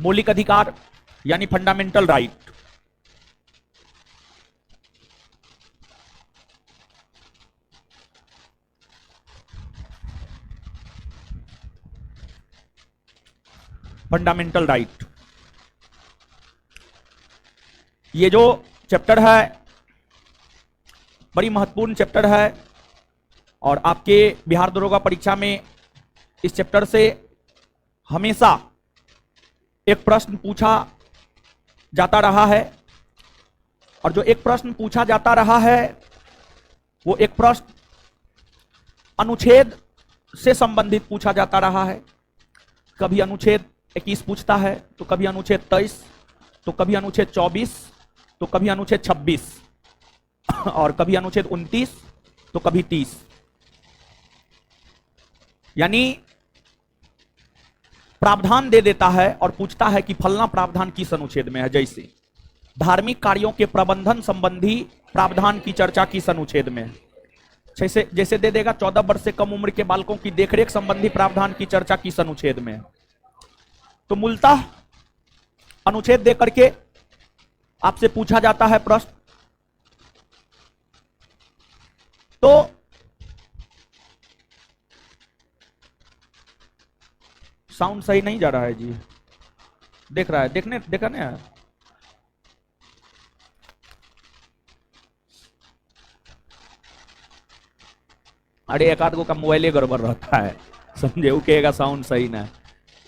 मौलिक अधिकार यानी फंडामेंटल राइट। फंडामेंटल राइट, ये जो चैप्टर है बड़ी महत्वपूर्ण चैप्टर है और आपके बिहार दरोगा परीक्षा में इस चैप्टर से हमेशा एक प्रश्न पूछा जाता रहा है। और जो एक प्रश्न पूछा जाता रहा है वो एक प्रश्न अनुच्छेद से संबंधित पूछा जाता रहा है। कभी अनुच्छेद 21 पूछता है, तो कभी अनुच्छेद 23, तो कभी अनुच्छेद 24, तो कभी अनुच्छेद 26 और कभी अनुच्छेद 29, तो कभी 30। यानी प्रावधान दे देता है और पूछता है कि फलना प्रावधान किस अनुच्छेद में है। जैसे धार्मिक कार्यों के प्रबंधन संबंधी प्रावधान की चर्चा किस अनुच्छेद में है। जैसे दे देगा 14 वर्ष से कम उम्र के बालकों की देखरेख संबंधी प्रावधान की चर्चा किस अनुच्छेद में है। तो मूलतः अनुच्छेद दे करके आपसे पूछा जाता है प्रश्न। तो साउंड सही नहीं जा रहा है जी, देख रहा है, देखा ना। अरे एक आध गो का मोबाइल गड़बड़ रहता है, समझे, वो कहेगा साउंड सही ना,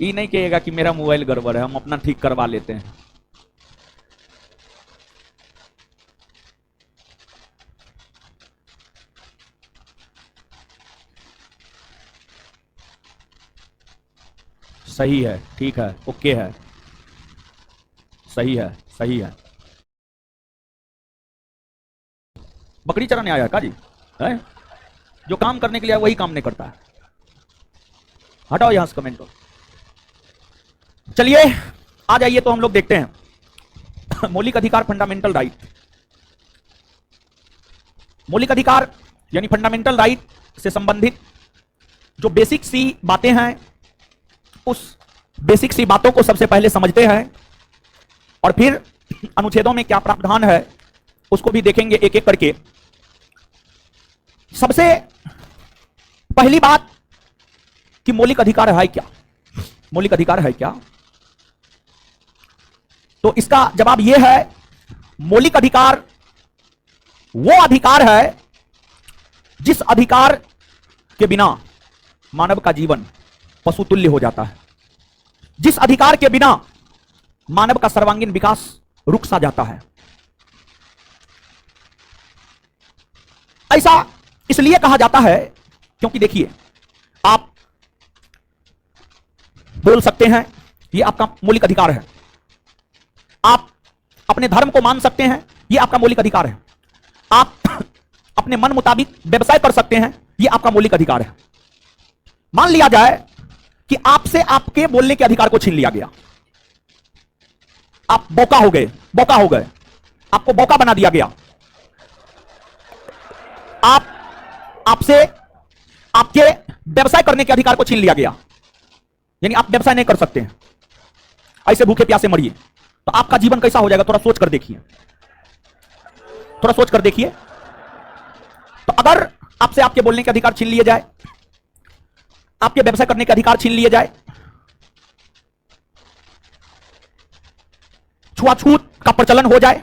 ये नहीं कहेगा कि मेरा मोबाइल गड़बड़ है, हम अपना ठीक करवा लेते हैं। सही है, ठीक है, ओके है, सही है, सही है। बकरी चराने आया का जी है? जो काम करने के लिए वही काम नहीं करता है। हटाओ यहां से कमेंट को। चलिए आ जाइए, तो हम लोग देखते हैं मौलिक अधिकार, फंडामेंटल राइट। मौलिक अधिकार यानी फंडामेंटल राइट से संबंधित जो बेसिक सी बातें हैं, उस बेसिक सी बातों को सबसे पहले समझते हैं और फिर अनुच्छेदों में क्या प्रावधान है उसको भी देखेंगे एक एक करके। सबसे पहली बात कि मौलिक अधिकार है क्या। मौलिक अधिकार है क्या, तो इसका जवाब यह है, मौलिक अधिकार वो अधिकार है जिस अधिकार के बिना मानव का जीवन पशु तुल्य हो जाता है, जिस अधिकार के बिना मानव का सर्वांगीण विकास रुक सा जाता है। ऐसा इसलिए कहा जाता है क्योंकि देखिए, आप बोल सकते हैं, यह आपका मौलिक अधिकार है। आप अपने धर्म को मान सकते हैं, यह आपका मौलिक अधिकार है। आप अपने मन मुताबिक व्यवसाय कर सकते हैं, यह आपका मौलिक अधिकार है। मान लिया जाए कि आपसे आपके बोलने के अधिकार को छीन लिया गया, आप बोका हो गए, आपको बोका बना दिया गया, आपसे आपके व्यवसाय करने के अधिकार को छीन लिया गया, यानी आप व्यवसाय नहीं कर सकते हैं, ऐसे भूखे प्यासे मरिए, तो आपका जीवन कैसा हो जाएगा, थोड़ा सोच कर देखिए, थोड़ा सोच कर देखिए। तो अगर आपसे आपके बोलने के अधिकार छीन लिए जाए, आपके व्यवसाय करने के अधिकार छीन लिए जाए, छुआछूत का प्रचलन हो जाए,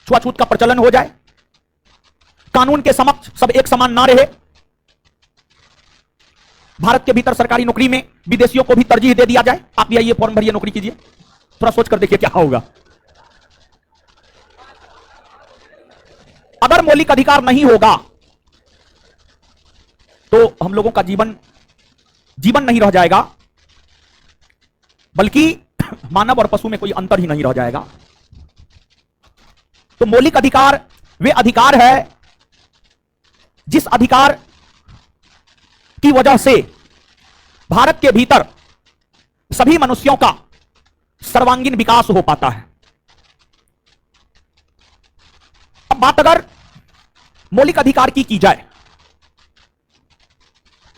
छुआछूत का प्रचलन हो जाए, कानून के समक्ष सब एक समान ना रहे, भारत के भीतर सरकारी नौकरी में विदेशियों को भी तरजीह दे दिया जाए, आप भी आइए फॉर्म भरिए, नौकरी कीजिए, थोड़ा सोच कर देखिए क्या होगा। अगर मौलिक अधिकार नहीं होगा तो हम लोगों का जीवन नहीं रह जाएगा, बल्कि मानव और पशु में कोई अंतर ही नहीं रह जाएगा। तो मौलिक अधिकार वे अधिकार है जिस अधिकार की वजह से भारत के भीतर सभी मनुष्यों का सर्वांगीण विकास हो पाता है। अब बात अगर मौलिक अधिकार की जाए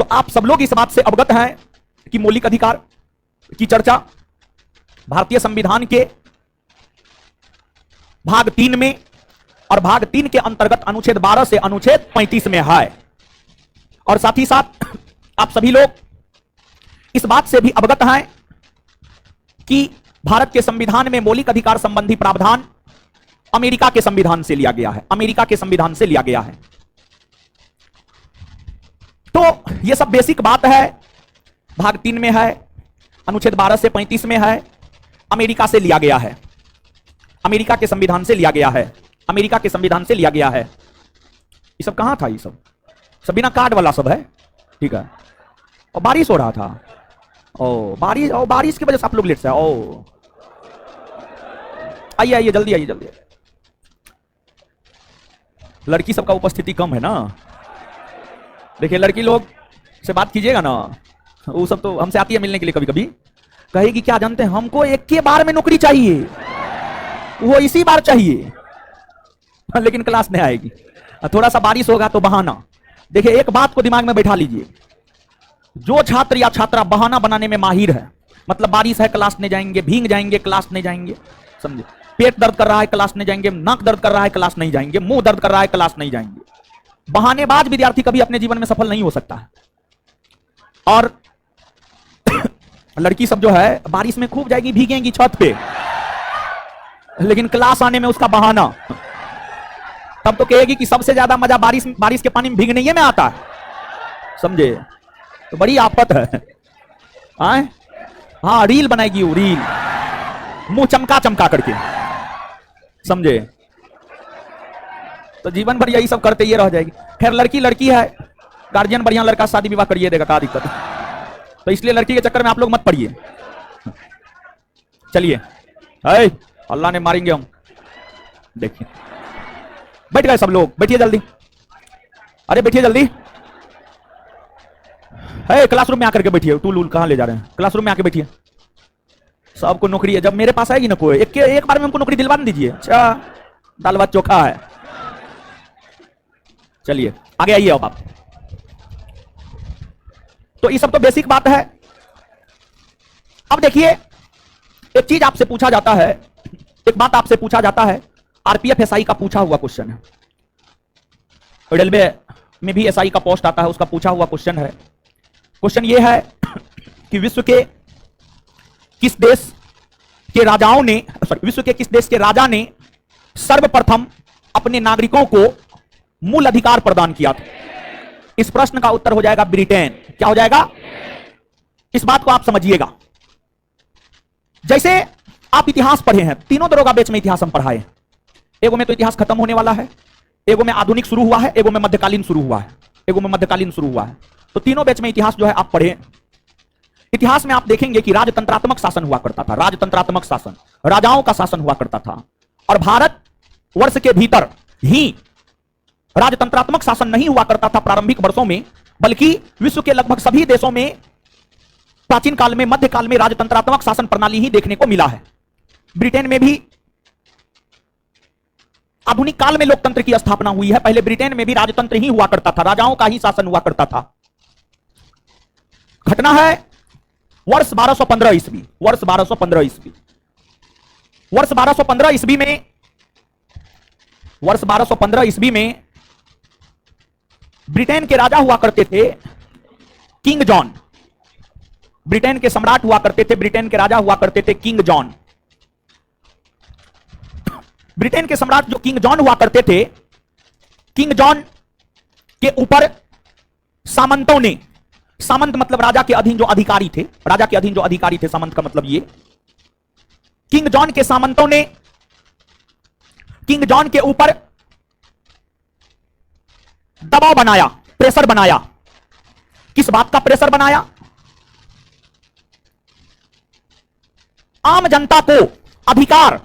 तो आप सब लोग इस बात से अवगत हैं कि मौलिक अधिकार की चर्चा भारतीय संविधान के भाग 3 में और भाग 3 के अंतर्गत अनुच्छेद 12 से अनुच्छेद 35 में है। और साथ ही साथ आप सभी लोग इस बात से भी अवगत हैं कि भारत के संविधान में मौलिक अधिकार संबंधी प्रावधान अमेरिका के संविधान से लिया गया है, अमेरिका के संविधान से लिया गया है। तो यह सब बेसिक बात है, भाग 3 में है, अनुच्छेद 12 से 35 में है, अमेरिका से लिया गया है, अमेरिका के संविधान से लिया गया है, अमेरिका के संविधान से लिया गया है। ये सब कहां था? ये सब बिना कार्ड वाला सब है, ठीक है। और बारिश हो रहा था, बारिश की वजह से आप लोग लेट से आइए आइए जल्दी आइए जल्दी। लड़की सबका उपस्थिति कम है ना, देखिए लड़की लोग से बात कीजिएगा ना, वो सब तो हमसे आती है मिलने के लिए, कभी कभी कहेगी क्या जानते हैं हमको एक के बार में नौकरी चाहिए, वो इसी बार चाहिए, लेकिन क्लास नहीं आएगी। थोड़ा सा बारिश होगा तो बहाना। देखिए एक बात को दिमाग में बैठा लीजिए, जो छात्र या छात्रा बहाना बनाने में माहिर है, मतलब बारिश है क्लास नहीं जाएंगे, भीग जाएंगे क्लास नहीं जाएंगे, समझे, पेट दर्द कर रहा है क्लास नहीं जाएंगे, नाक दर्द कर रहा है क्लास नहीं जाएंगे, मुंह दर्द कर रहा है क्लास नहीं जाएंगे, बहानेबाज विद्यार्थी कभी अपने जीवन में सफल नहीं हो सकता है। और लड़की सब जो है बारिश में खूब जाएगी, भीगेंगी छत पे, लेकिन क्लास आने में उसका बहाना, तब तो कहेगी कि सबसे ज्यादा मजा बारिश के पानी में भीगने में आता है, समझे, तो बड़ी आफत है। हाँ रील बनाएगी वो, रील मुंह चमका चमका करके, समझे, तो जीवन भर यही सब करते ये रह जाएगी। खैर लड़की लड़की है, गार्जियन बढ़िया लड़का शादी विवाह करिए देगा, क्या दिक्कत है, तो इसलिए लड़की के चक्कर में आप लोग मत पड़िए। चलिए अल्लाह ने मारेंगे हम, देखिए बैठ गए सब लोग, बैठिए जल्दी, अरे बैठिए जल्दी, क्लासरूम में आकर के बैठिए, टूल वूल कहां ले जा रहे हैं, क्लासरूम में आके बैठिए। सबको नौकरी है, जब मेरे पास आएगी ना कोई एक बार में हमको नौकरी दिलवा दीजिए। अच्छा दाल भात चोखा है। चलिए आगे आइए अब आप। तो ये सब तो बेसिक बात है। अब देखिए एक चीज आपसे पूछा जाता है, एक बात आपसे पूछा जाता है, आरपीएफ एसआई का पूछा हुआ क्वेश्चन है, रेलवे में भी एसआई का पोस्ट आता है, उसका पूछा हुआ क्वेश्चन है। क्वेश्चन ये है कि विश्व के किस देश के राजाओं ने, विश्व के किस देश के राजा ने सर्वप्रथम अपने नागरिकों को मूल अधिकार प्रदान किया था? इस प्रश्न का उत्तर हो जाएगा ब्रिटेन। क्या हो जाएगा? इस बात को आप समझिएगा। जैसे आप इतिहास पढ़े हैं, तीनों दरोगा बैच में इतिहास हम पढ़ाए हैं, एगो में तो इतिहास खत्म होने वाला है, एगो में आधुनिक शुरू हुआ है, एगो में मध्यकालीन शुरू हुआ है, एगो में मध्यकालीन शुरू हुआ है। तो तीनों बैच में इतिहास जो है आप पढ़े। इतिहास में आप देखेंगे कि राजतंत्रात्मक शासन हुआ करता था, राजतंत्रात्मक शासन, राजाओं का शासन हुआ करता था। और भारत वर्ष के भीतर ही राजतंत्रात्मक शासन नहीं हुआ करता था प्रारंभिक वर्षों में, बल्कि विश्व के लगभग सभी देशों में प्राचीन काल में, मध्यकाल में राजतंत्रात्मक शासन प्रणाली ही देखने को मिला है। ब्रिटेन में भी आधुनिक काल में लोकतंत्र की स्थापना हुई है, पहले ब्रिटेन में भी राजतंत्र ही हुआ करता था, राजाओं का ही शासन हुआ करता था। घटना है वर्ष 1215 ईस्वी, वर्ष 1215 ईस्वी, वर्ष 1215 ईस्वी में, वर्ष 1215 ईस्वी में ब्रिटेन के राजा हुआ करते थे किंग जॉन, ब्रिटेन के सम्राट हुआ करते थे, ब्रिटेन के राजा हुआ करते थे किंग जॉन। ब्रिटेन के सम्राट जो किंग जॉन हुआ करते थे, किंग जॉन के ऊपर सामंतों ने, सामंत मतलब राजा के अधीन जो अधिकारी थे, राजा के अधीन जो अधिकारी थे, सामंत का मतलब ये, किंग जॉन के सामंतों ने किंग जॉन के ऊपर दबाव बनाया, प्रेशर बनाया। किस बात का प्रेशर बनाया? आम जनता को अधिकार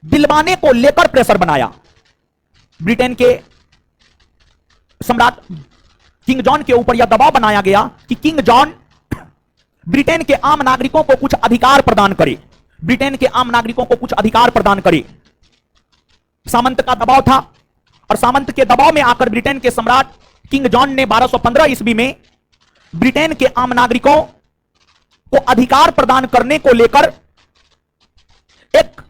दिलवाने को लेकर प्रेशर बनाया। ब्रिटेन के सम्राट किंग जॉन के ऊपर यह दबाव बनाया गया कि किंग जॉन ब्रिटेन के आम नागरिकों को कुछ अधिकार प्रदान करे, ब्रिटेन के आम नागरिकों को कुछ अधिकार प्रदान करे। सामंत का दबाव था और सामंत के दबाव में आकर ब्रिटेन के सम्राट किंग जॉन ने 1215 ईस्वी में ब्रिटेन के आम नागरिकों को अधिकार प्रदान करने को लेकर एक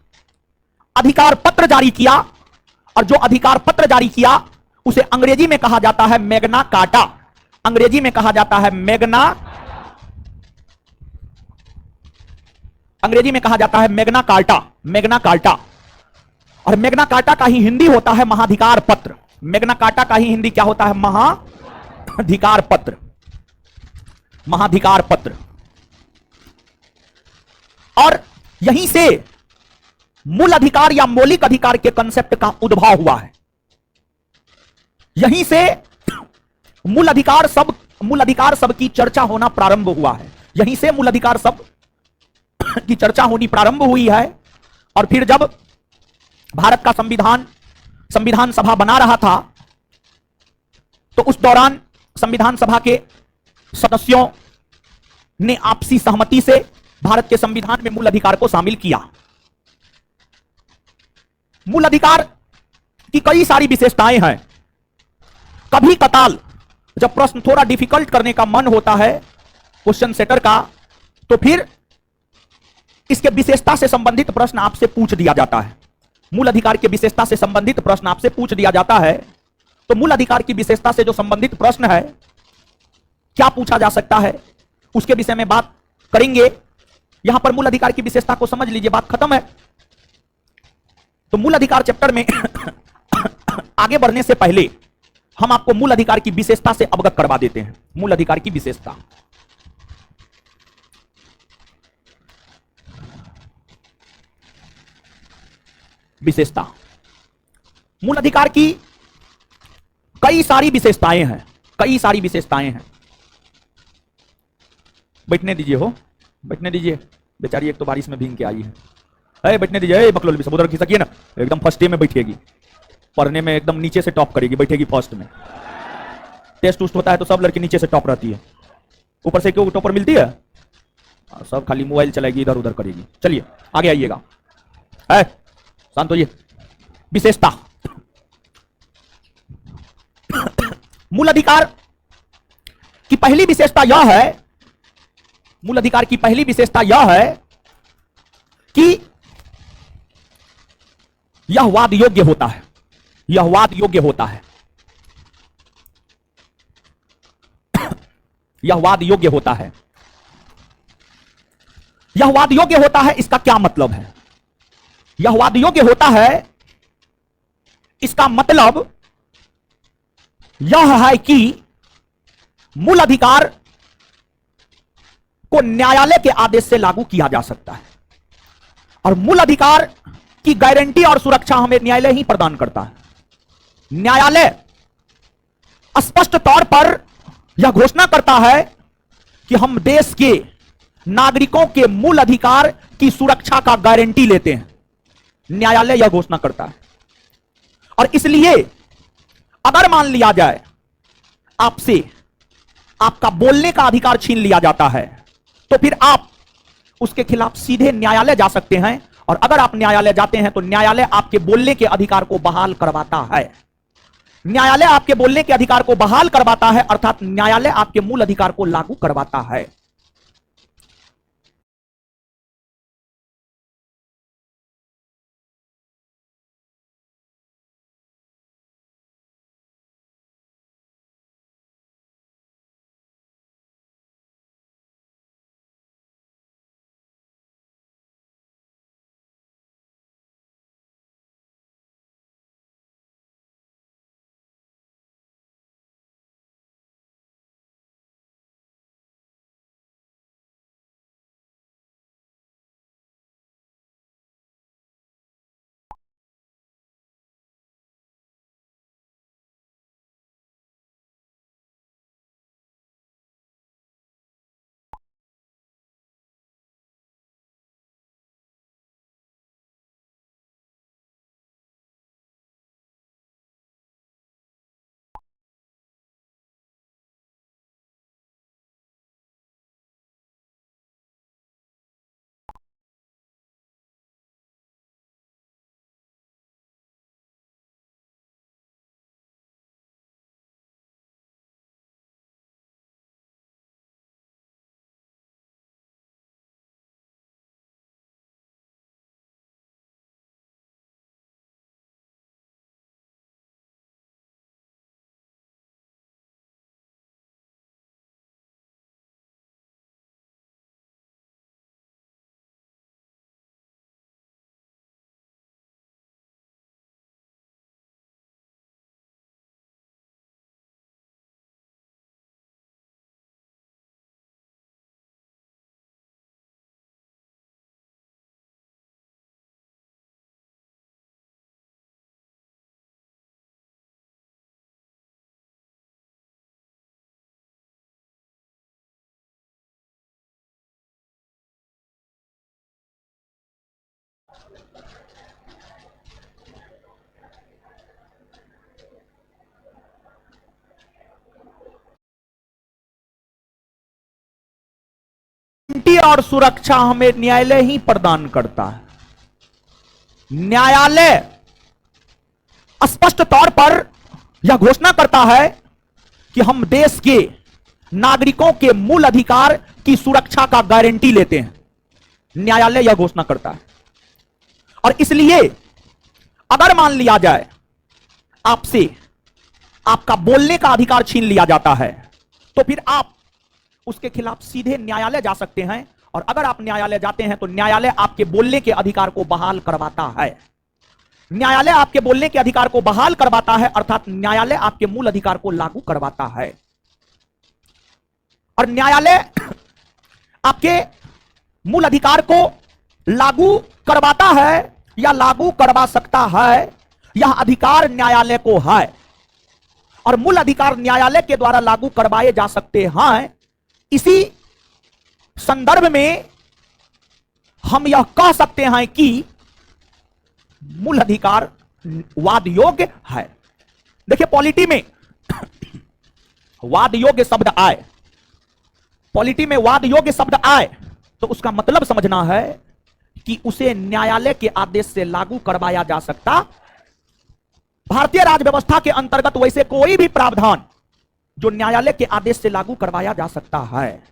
अधिकार पत्र जारी किया, और जो अधिकार पत्र जारी किया उसे अंग्रेजी में कहा जाता है मैग्ना कार्टा। अंग्रेजी में कहा जाता है अंग्रेजी में कहा जाता है मैग्ना कार्टा, मैग्ना कार्टा। और मैग्ना कार्टा का ही हिंदी होता है महाधिकार पत्र। मैग्ना कार्टा का ही हिंदी क्या होता है? महाधिकार पत्र, महाधिकार पत्र। और यहीं से मूल अधिकार या मौलिक अधिकार के कंसेप्ट का उद्भव हुआ है। यहीं से मूल अधिकार सब की चर्चा होना प्रारंभ हुआ है। यहीं से मूल अधिकार सब की चर्चा होनी प्रारंभ हुई है। और फिर जब भारत का संविधान सभा बना रहा था, तो उस दौरान संविधान सभा के सदस्यों ने आपसी सहमति से भारत के संविधान में मूल अधिकार को शामिल किया। मूल अधिकार की कई सारी विशेषताएं हैं। कभी कताल जब प्रश्न थोड़ा डिफिकल्ट करने का मन होता है क्वेश्चन सेटर का, तो फिर इसके विशेषता से संबंधित प्रश्न आपसे पूछ दिया जाता है। मूल अधिकार की विशेषता से संबंधित प्रश्न आपसे पूछ दिया जाता है। तो मूल अधिकार की विशेषता से जो संबंधित प्रश्न है, क्या पूछा जा सकता है, उसके विषय में बात करेंगे। यहां पर मूल अधिकार की विशेषता को समझ लीजिए, बात खत्म है। तो मूल अधिकार चैप्टर में आगे बढ़ने से पहले हम आपको मूल अधिकार की विशेषता से अवगत करवा देते हैं। मूल अधिकार की विशेषता, मूल अधिकार की कई सारी विशेषताएं हैं, कई सारी विशेषताएं हैं। बैठने दीजिए, बैठने दीजिए। बेचारी एक तो बारिश में भीग के आई है। बैठने दीजिए। बकलोल सब उधर खिसकिए ना, एकदम फर्स्ट डे में बैठेगी, पढ़ने में एकदम नीचे से टॉप करेगी, बैठेगी फर्स्ट में। टेस्ट उस्ट होता है तो सब लड़की नीचे से टॉप रहती है, ऊपर से क्यों टॉपर मिलती है? सब खाली मोबाइल चलाएगी, इधर उधर करेगी। चलिए आगे आइएगा, शांत होइए। विशेषता, मूल अधिकार की पहली विशेषता यह है, मूल अधिकार की पहली विशेषता यह है कि यह वाद योग्य होता है। यह वाद योग्य होता है। यह वाद योग्य होता है। यह वाद योग्य होता है, इसका क्या मतलब है? यह वाद योग्य होता है, इसका मतलब यह है कि मूल अधिकार को न्यायालय के आदेश से लागू किया जा सकता है, और मूल अधिकार की गारंटी और सुरक्षा हमें न्यायालय ही प्रदान करता है। न्यायालय स्पष्ट तौर पर यह घोषणा करता है कि हम देश के नागरिकों के मूल अधिकार की सुरक्षा का गारंटी लेते हैं। न्यायालय यह घोषणा करता है। और इसलिए अगर मान लिया जाए आपसे आपका बोलने का अधिकार छीन लिया जाता है, तो फिर आप उसके खिलाफ सीधे न्यायालय जा सकते हैं। और अगर आप न्यायालय जाते हैं तो न्यायालय आपके बोलने के अधिकार को बहाल करवाता है। न्यायालय आपके बोलने के अधिकार को बहाल करवाता है, अर्थात न्यायालय आपके मूल अधिकार को लागू करवाता है। गारंटी और सुरक्षा हमें न्यायालय ही प्रदान करता है। न्यायालय स्पष्ट तौर पर यह घोषणा करता है कि हम देश के नागरिकों के मूल अधिकार की सुरक्षा का गारंटी लेते हैं। न्यायालय यह घोषणा करता है। और इसलिए अगर मान लिया जाए आपसे आपका बोलने का अधिकार छीन लिया जाता है, तो फिर आप उसके खिलाफ सीधे न्यायालय जा सकते हैं। और अगर आप न्यायालय जाते हैं तो न्यायालय आपके बोलने के अधिकार को बहाल करवाता है। न्यायालय आपके बोलने के अधिकार को बहाल करवाता है, अर्थात न्यायालय आपके मूल अधिकार को लागू करवाता है। और न्यायालय आपके मूल अधिकार को लागू करवाता है या लागू करवा सकता है, यह अधिकार न्यायालय को है। और मूल अधिकार न्यायालय के द्वारा लागू करवाए जा सकते हैं। इसी संदर्भ में हम यह कह सकते हैं कि मूल अधिकार वाद योग्य है। देखिए, पॉलिटी में वाद योग्य शब्द आए, पॉलिटी में वाद योग्य शब्द आए तो उसका मतलब समझना है कि उसे न्यायालय के आदेश से लागू करवाया जा सकता। भारतीय राज्य व्यवस्था के अंतर्गत वैसे कोई भी प्रावधान जो न्यायालय के आदेश से लागू करवाया जा सकता है,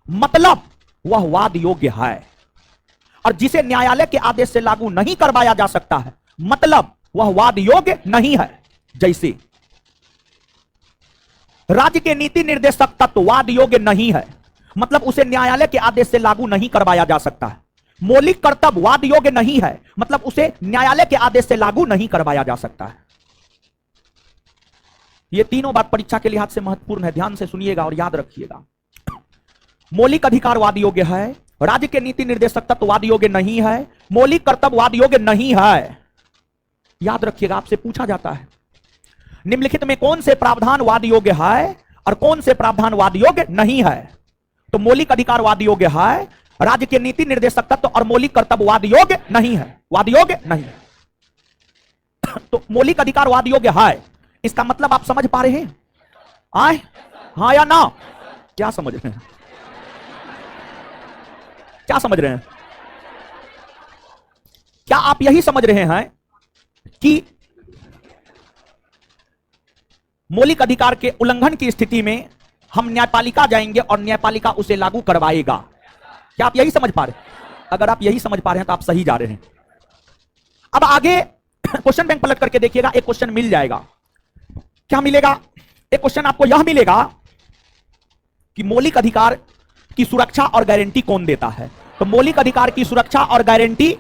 मतलब वह वाद योग्य है। और जिसे न्यायालय के आदेश से लागू नहीं करवाया जा सकता है, मतलब वह वाद योग्य नहीं है। जैसे राज्य के नीति निर्देशक तत्व वाद योग्य नहीं है, मतलब उसे न्यायालय के आदेश से लागू नहीं करवाया जा सकता है। मौलिक कर्तव्य वाद योग्य नहीं है, मतलब उसे न्यायालय के आदेश से लागू नहीं करवाया जा सकता है। ये तीनों बात परीक्षा के लिहाज से महत्वपूर्ण है, ध्यान से सुनिएगा और याद रखिएगा। मौलिक अधिकार वाद योग्य है, राज्य के नीति निर्देशक तत्व वाद योग्य नहीं है, मौलिक कर्तव्य वाद योग्य नहीं है। याद रखिएगा, आपसे पूछा जाता है निम्नलिखित में कौन से प्रावधान वाद योग्य है और कौन से प्रावधान वाद योग्य नहीं है। तो मौलिक अधिकार वाद योग्य है, राज्य के नीति निर्देशक तत्व और मौलिक कर्तव्य वाद योग्य नहीं है, वाद योग्य नहीं है। तो मौलिक अधिकार वाद योग्य है, इसका मतलब आप समझ पा रहे हैं? आए हाँ या ना? क्या समझ रहे हैं? क्या समझ रहे हैं? क्या आप यही समझ रहे हैं कि मौलिक अधिकार के उल्लंघन की स्थिति में हम न्यायपालिका जाएंगे और न्यायपालिका उसे लागू करवाएगा? क्या आप यही समझ पा रहे हैं? अगर आप यही समझ पा रहे हैं तो आप सही जा रहे हैं। अब आगे क्वेश्चन बैंक पलट करके देखिएगा, एक क्वेश्चन मिल जाएगा। क्या मिलेगा? एक क्वेश्चन आपको यह मिलेगा कि मौलिक अधिकार की सुरक्षा और गारंटी कौन देता है। तो मौलिक अधिकार की सुरक्षा और गारंटी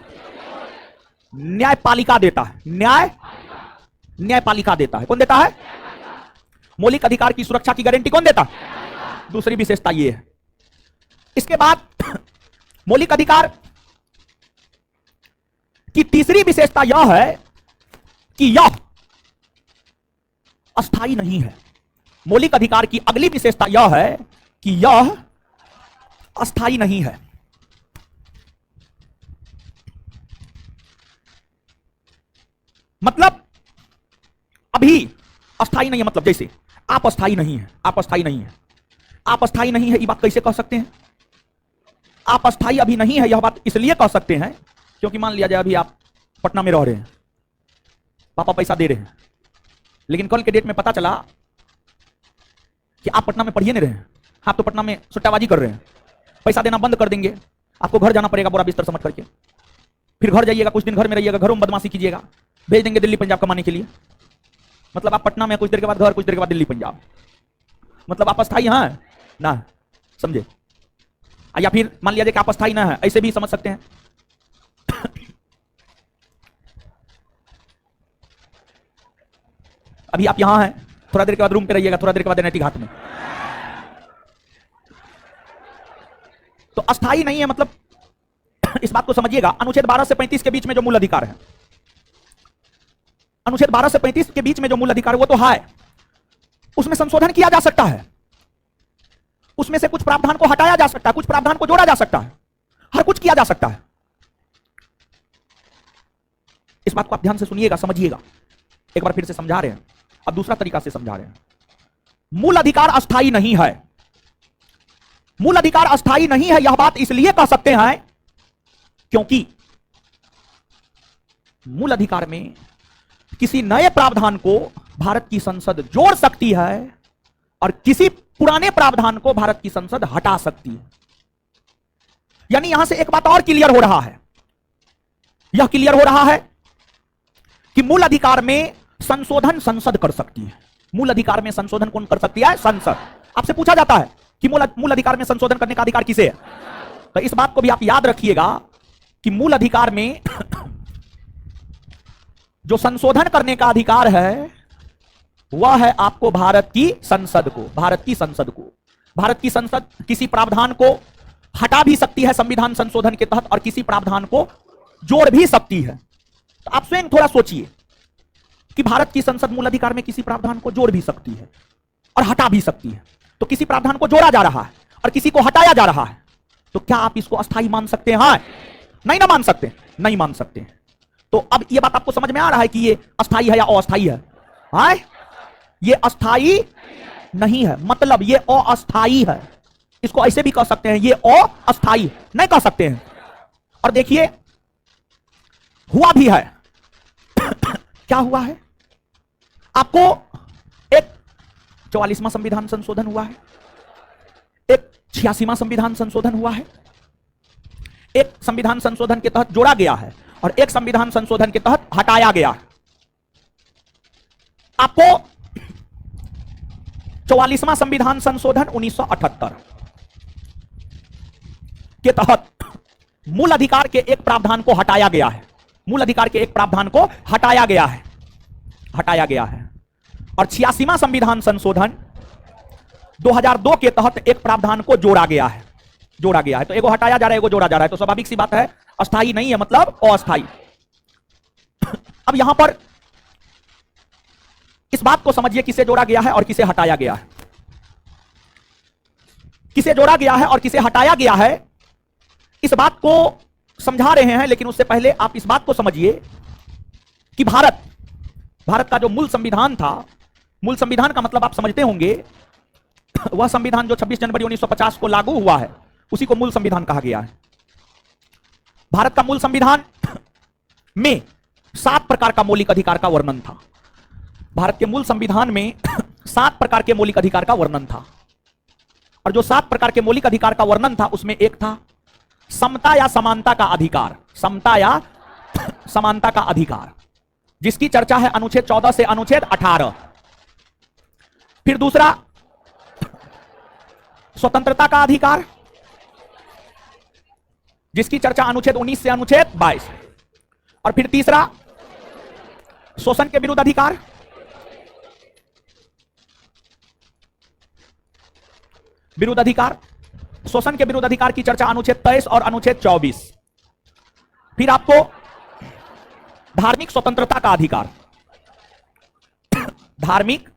न्यायपालिका देता है। न्यायपालिका देता है। कौन देता है? मौलिक अधिकार की सुरक्षा की गारंटी कौन देता है? दूसरी विशेषता यह है। इसके बाद मौलिक अधिकार की तीसरी विशेषता यह है कि यह अस्थाई नहीं है। मौलिक अधिकार की अगली विशेषता यह है कि यह अस्थाई नहीं है। मतलब अभी अस्थाई नहीं है, मतलब जैसे आप अस्थाई नहीं है, आप अस्थाई नहीं है, आप अस्थाई नहीं है, ये बात कैसे कह सकते हैं? आप अस्थाई अभी नहीं है, यह बात इसलिए कह सकते हैं क्योंकि मान लिया जाए अभी आप पटना में रह रहे हैं, पापा पैसा दे रहे हैं, लेकिन कल के डेट में पता चला कि आप पटना में पढ़िए नहीं रहे हैं, आप तो पटना में सट्टाबाजी कर रहे हैं, पैसा देना बंद कर देंगे, आपको घर जाना पड़ेगा बोरा बिस्तर समझ करके। फिर घर जाइएगा, कुछ दिन घर में रहिएगा, घरों में बदमाशी कीजिएगा, भेज देंगे दिल्ली पंजाब कमाने के लिए। मतलब आप पटना में कुछ देर के बाद घर, कुछ देर के बाद दिल्ली पंजाब, मतलब आप अस्थाई हैं ना, समझे? या फिर मान लिया जाए कि आप अस्थाई ना है, ऐसे भी समझ सकते हैं। अभी आप यहां हैं, थोड़ा देर के बाद रूम पे रहिएगा, थोड़ा देर के बाद एनआईटी घाट में। तो अस्थाई नहीं है, मतलब इस बात को समझिएगा। अनुच्छेद 12 से 35 के बीच में जो मूल अधिकार है, अनुच्छेद 12 से 35 के बीच में जो मूल अधिकार है वो तो है, उसमें संशोधन किया जा सकता है, उसमें से कुछ प्रावधान को हटाया जा सकता है, कुछ प्रावधान को जोड़ा जा सकता है, हर कुछ किया जा सकता है। इस बात को आप ध्यान से सुनिएगा, समझिएगा। एक बार फिर से समझा रहे हैं, अब दूसरा तरीका से समझा रहे हैं। मूल अधिकार अस्थाई नहीं है। मूल अधिकार अस्थाई नहीं है, यह बात इसलिए कह सकते हैं क्योंकि मूल अधिकार में किसी नए प्रावधान को भारत की संसद जोड़ सकती है और किसी पुराने प्रावधान को भारत की संसद हटा सकती है। यानी यहां से एक बात और क्लियर हो रहा है, यह क्लियर हो रहा है कि मूल अधिकार में संशोधन संसद कर सकती है। मूल अधिकार में संशोधन कौन कर सकती है? संसद। आपसे पूछा जाता है कि मूल अधिकार में संशोधन करने का अधिकार किसे है, तो इस बात को भी आप याद रखिएगा कि मूल अधिकार में जो संशोधन करने का अधिकार है वह है आपको भारत की संसद को। भारत की संसद को, भारत की संसद किसी प्रावधान को हटा भी सकती है संविधान संशोधन के तहत और किसी प्रावधान को जोड़ भी सकती है। तो आप स्वयं थोड़ा सोचिए कि भारत की संसद मूल अधिकार में किसी प्रावधान को जोड़ भी सकती है और हटा भी सकती है। तो किसी प्रावधान को जोड़ा जा रहा है और किसी को हटाया जा रहा है, तो क्या आप इसको अस्थाई मान सकते हैं? नहीं ना मान सकते, नहीं मान सकते। तो अब यह बात आपको समझ में आ रहा है कि ये अस्थाई है या अस्थाई है? हाँ, ये अस्थाई नहीं है, मतलब ये अस्थाई है। इसको ऐसे भी कह सकते हैं, ये अस्थाई नहीं कह सकते हैं। और देखिए हुआ भी है। क्या हुआ है? आपको एक 44वां संविधान संशोधन हुआ है, एक 86वां संविधान संशोधन हुआ है। एक संविधान संशोधन के तहत जोड़ा गया है और एक संविधान संशोधन के तहत हटाया गया है। आपको 44वां संविधान संशोधन 1978 के तहत मूल अधिकार के एक प्रावधान को हटाया गया है। मूल अधिकार के एक प्रावधान को हटाया गया है, हटाया गया है। और 86वां संविधान संशोधन 2002 के तहत एक प्रावधान को जोड़ा गया है, जोड़ा गया है। तो एगो हटाया जा रहा है, एगो जोड़ा जा रहा है, तो स्वाभाविक सी बात है अस्थाई नहीं है, मतलब अस्थाई। अब यहां पर इस बात को समझिए, किसे जोड़ा गया है और किसे हटाया गया है। किसे जोड़ा गया है और किसे हटाया गया है, इस बात को समझा रहे हैं। लेकिन उससे पहले आप इस बात को समझिए कि भारत का जो मूल संविधान था, मूल संविधान का मतलब आप समझते होंगे, वह संविधान जो 26 जनवरी 1950 को लागू हुआ है, उसी को मूल संविधान कहा गया है। भारत का मूल संविधान में 7 प्रकार का मौलिक अधिकार का वर्णन था। भारत के मूल संविधान में 7 प्रकार के मौलिक अधिकार का वर्णन था। और जो 7 प्रकार के मौलिक अधिकार का वर्णन था, उसमें एक था समता या समानता का अधिकार। समता या समानता का अधिकार, जिसकी चर्चा है अनुच्छेद 14 से अनुच्छेद 18। फिर दूसरा स्वतंत्रता का अधिकार, जिसकी चर्चा अनुच्छेद 19 से अनुच्छेद 22। और फिर तीसरा शोषण के विरुद्ध अधिकार, विरुद्ध अधिकार, शोषण के विरुद्ध अधिकार की चर्चा अनुच्छेद 23 और अनुच्छेद 24। फिर आपको धार्मिक स्वतंत्रता का अधिकार, धार्मिक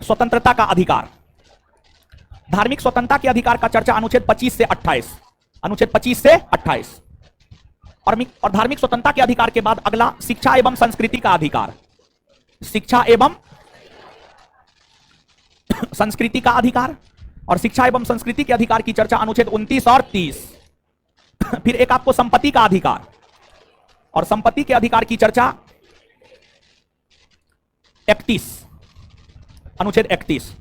स्वतंत्रता का अधिकार, धार्मिक स्वतंत्रता के अधिकार का चर्चा अनुच्छेद 25 से 28, अनुच्छेद 25 से 28। और धार्मिक स्वतंत्रता के अधिकार के बाद अगला शिक्षा एवं संस्कृति का अधिकार, शिक्षा एवं संस्कृति का अधिकार। और शिक्षा एवं संस्कृति के अधिकार की चर्चा अनुच्छेद 29 और 30। फिर एक आपको संपत्ति का अधिकार, और संपत्ति के अधिकार की चर्चा 31, अनुच्छेद 31।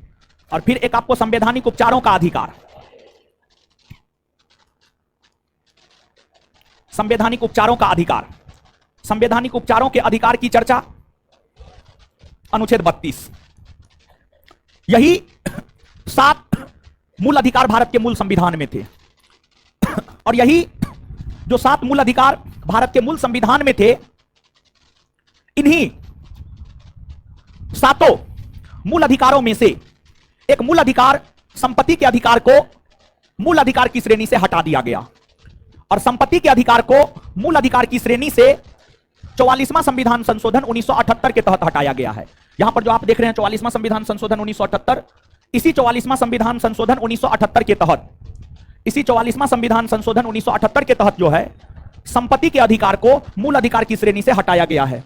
और फिर एक आपको संवैधानिक उपचारों का अधिकार, संवैधानिक उपचारों का अधिकार, संवैधानिक उपचारों के अधिकार की चर्चा अनुच्छेद 32। यही 7 मूल अधिकार भारत के मूल संविधान में थे। और यही जो 7 मूल अधिकार भारत के मूल संविधान में थे, इन्हीं 7 मूल अधिकारों में से एक मूल अधिकार संपत्ति के अधिकार को मूल अधिकार की श्रेणी से हटा दिया गया। और संपत्ति के अधिकार को मूल अधिकार की श्रेणी से 44वां संविधान संशोधन 1978 के तहत हटाया गया है। यहां पर जो आप देख रहे हैं 44वां संविधान संशोधन 1978, इसी 44वां संविधान संशोधन 1978 के तहत, इसी 44वां संविधान संशोधन 1978 के तहत जो है संपत्ति के अधिकार को मूल अधिकार की श्रेणी से हटाया गया है।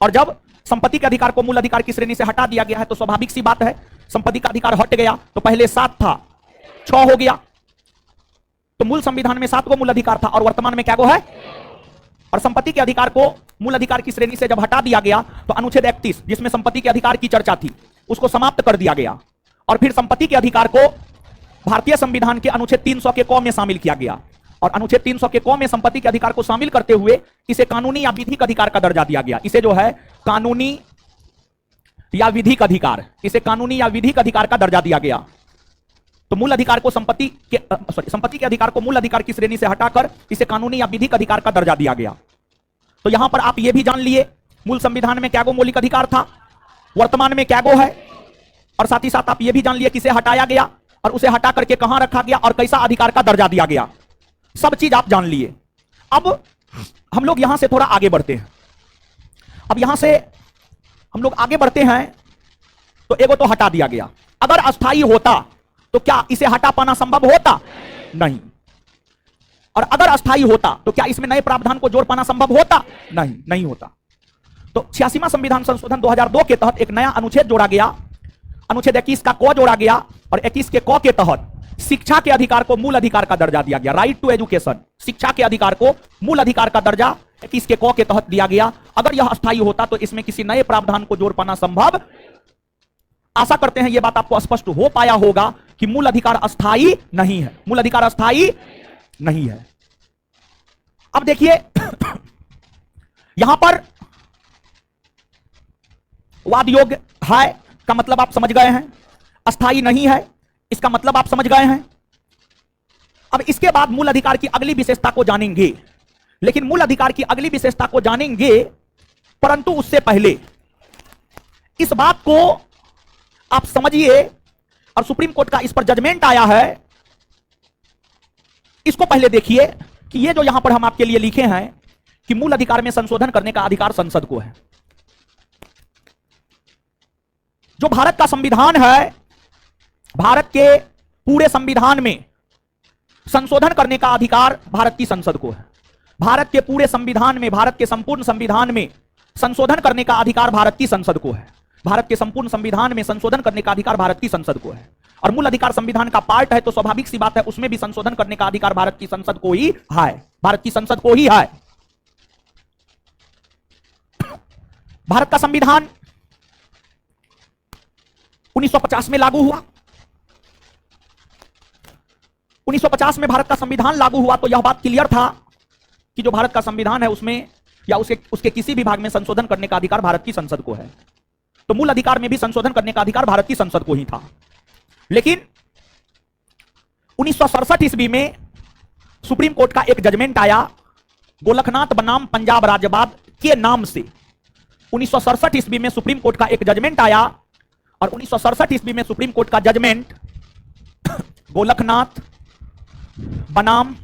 और जब संपत्ति के अधिकार को मूल अधिकार की श्रेणी से हटा दिया गया है तो स्वाभाविक सी बात है, संपत्ति का अधिकार हट गया तो पहले 7 था 6 हो गया। तो मूल संविधान में 7 गो मूल अधिकार था और वर्तमान में क्या गो है। और संपत्ति के अधिकार को मूल अधिकार की श्रेणी से जब हटा दिया गया तो अनुच्छेद 31 जिसमें संपत्ति के अधिकार की चर्चा थी उसको समाप्त कर दिया गया और फिर संपत्ति के अधिकार को भारतीय संविधान के अनुच्छेद 300 के क में शामिल किया गया। और अनुच्छेद 300 के क में संपत्ति के अधिकार को शामिल करते हुए इसे कानूनी या विधिक अधिकार का दर्जा दिया गया। इसे जो है कानूनी या विधिक अधिकार, इसे कानूनी या विधिक अधिकार का दर्जा दिया गया। तो मूल अधिकार को संपत्ति के अधिकार को मूल अधिकार की श्रेणी से हटाकर इसे कानूनी या विधिक अधिकार का दर्जा दिया गया। तो यहां पर आप यह भी जान लिए मूल संविधान में क्या गो मौलिक अधिकार था, वर्तमान में क्या गो है, और साथ ही साथ आप यह भी जान लिए किसे हटाया गया और उसे हटा करके कहां रखा गया और कैसा अधिकार का दर्जा दिया गया। सब चीज आप जान लिए। अब हम लोग यहां से थोड़ा आगे बढ़ते हैं। अब यहां से हम लोग आगे बढ़ते हैं तो एगो तो हटा दिया गया, अगर अस्थाई होता तो क्या इसे हटा पाना संभव होता? नहीं। और अगर अस्थाई होता तो क्या इसमें नए प्रावधान को जोड़ पाना संभव होता? नहीं, नहीं होता। तो 86वां संविधान संशोधन 2002 के तहत एक नया अनुच्छेद जोड़ा गया, अनुच्छेद 21 का क जोड़ा गया और 21 के क के तहत शिक्षा के अधिकार को मूल अधिकार का दर्जा दिया गया। राइट टू एजुकेशन, शिक्षा के अधिकार को मूल अधिकार का दर्जा 21 के क के तहत दिया गया। अगर यह अस्थाई होता तो इसमें किसी नए प्रावधान को जोड़ पाना संभव। आशा करते हैं यह बात आपको स्पष्ट हो पाया होगा कि मूल अधिकार अस्थाई नहीं है, मूल अधिकार अस्थाई नहीं है। अब देखिए यहां पर वाद योग्य है का मतलब आप समझ गए हैं, अस्थाई नहीं है इसका मतलब आप समझ गए हैं। अब इसके बाद मूल अधिकार की अगली विशेषता को जानेंगे, लेकिन मूल अधिकार की अगली विशेषता को जानेंगे परंतु उससे पहले इस बात को आप समझिए, और सुप्रीम कोर्ट का इस पर जजमेंट आया है, इसको पहले देखिए कि ये जो यहां पर हम आपके लिए लिखे हैं कि मूल अधिकार में संशोधन करने का अधिकार संसद को है। जो भारत का संविधान है, भारत के पूरे संविधान में संशोधन करने का अधिकार भारत की संसद को है। भारत के पूरे संविधान में, भारत के संपूर्ण संविधान में संशोधन करने का अधिकार भारत की संसद को है। भारत के संपूर्ण संविधान में संशोधन करने का अधिकार भारत की संसद को है। और मूल अधिकार संविधान का पार्ट है तो स्वाभाविक सी बात है उसमें भी संशोधन करने का अधिकार भारत की संसद को ही है, भारत की संसद को ही है। भारत का संविधान 1950 में लागू हुआ। 1950 में भारत का संविधान लागू हुआ तो यह बात क्लियर था कि जो भारत का संविधान है उसमें या उसके किसी भी भाग में संशोधन करने का अधिकार भारत की संसद को है। तो मूल अधिकार में भी संशोधन करने का अधिकार भारत की संसद को ही था। लेकिन 1967 ईस्वी में सुप्रीम कोर्ट का एक जजमेंट आया गोलखनाथ बनाम पंजाब राज्यवाद के नाम से। 1967 ईस्वी में सुप्रीम कोर्ट का एक जजमेंट आया और 1967 ईस्वी में सुप्रीम कोर्ट का जजमेंट गोलखनाथ बनाम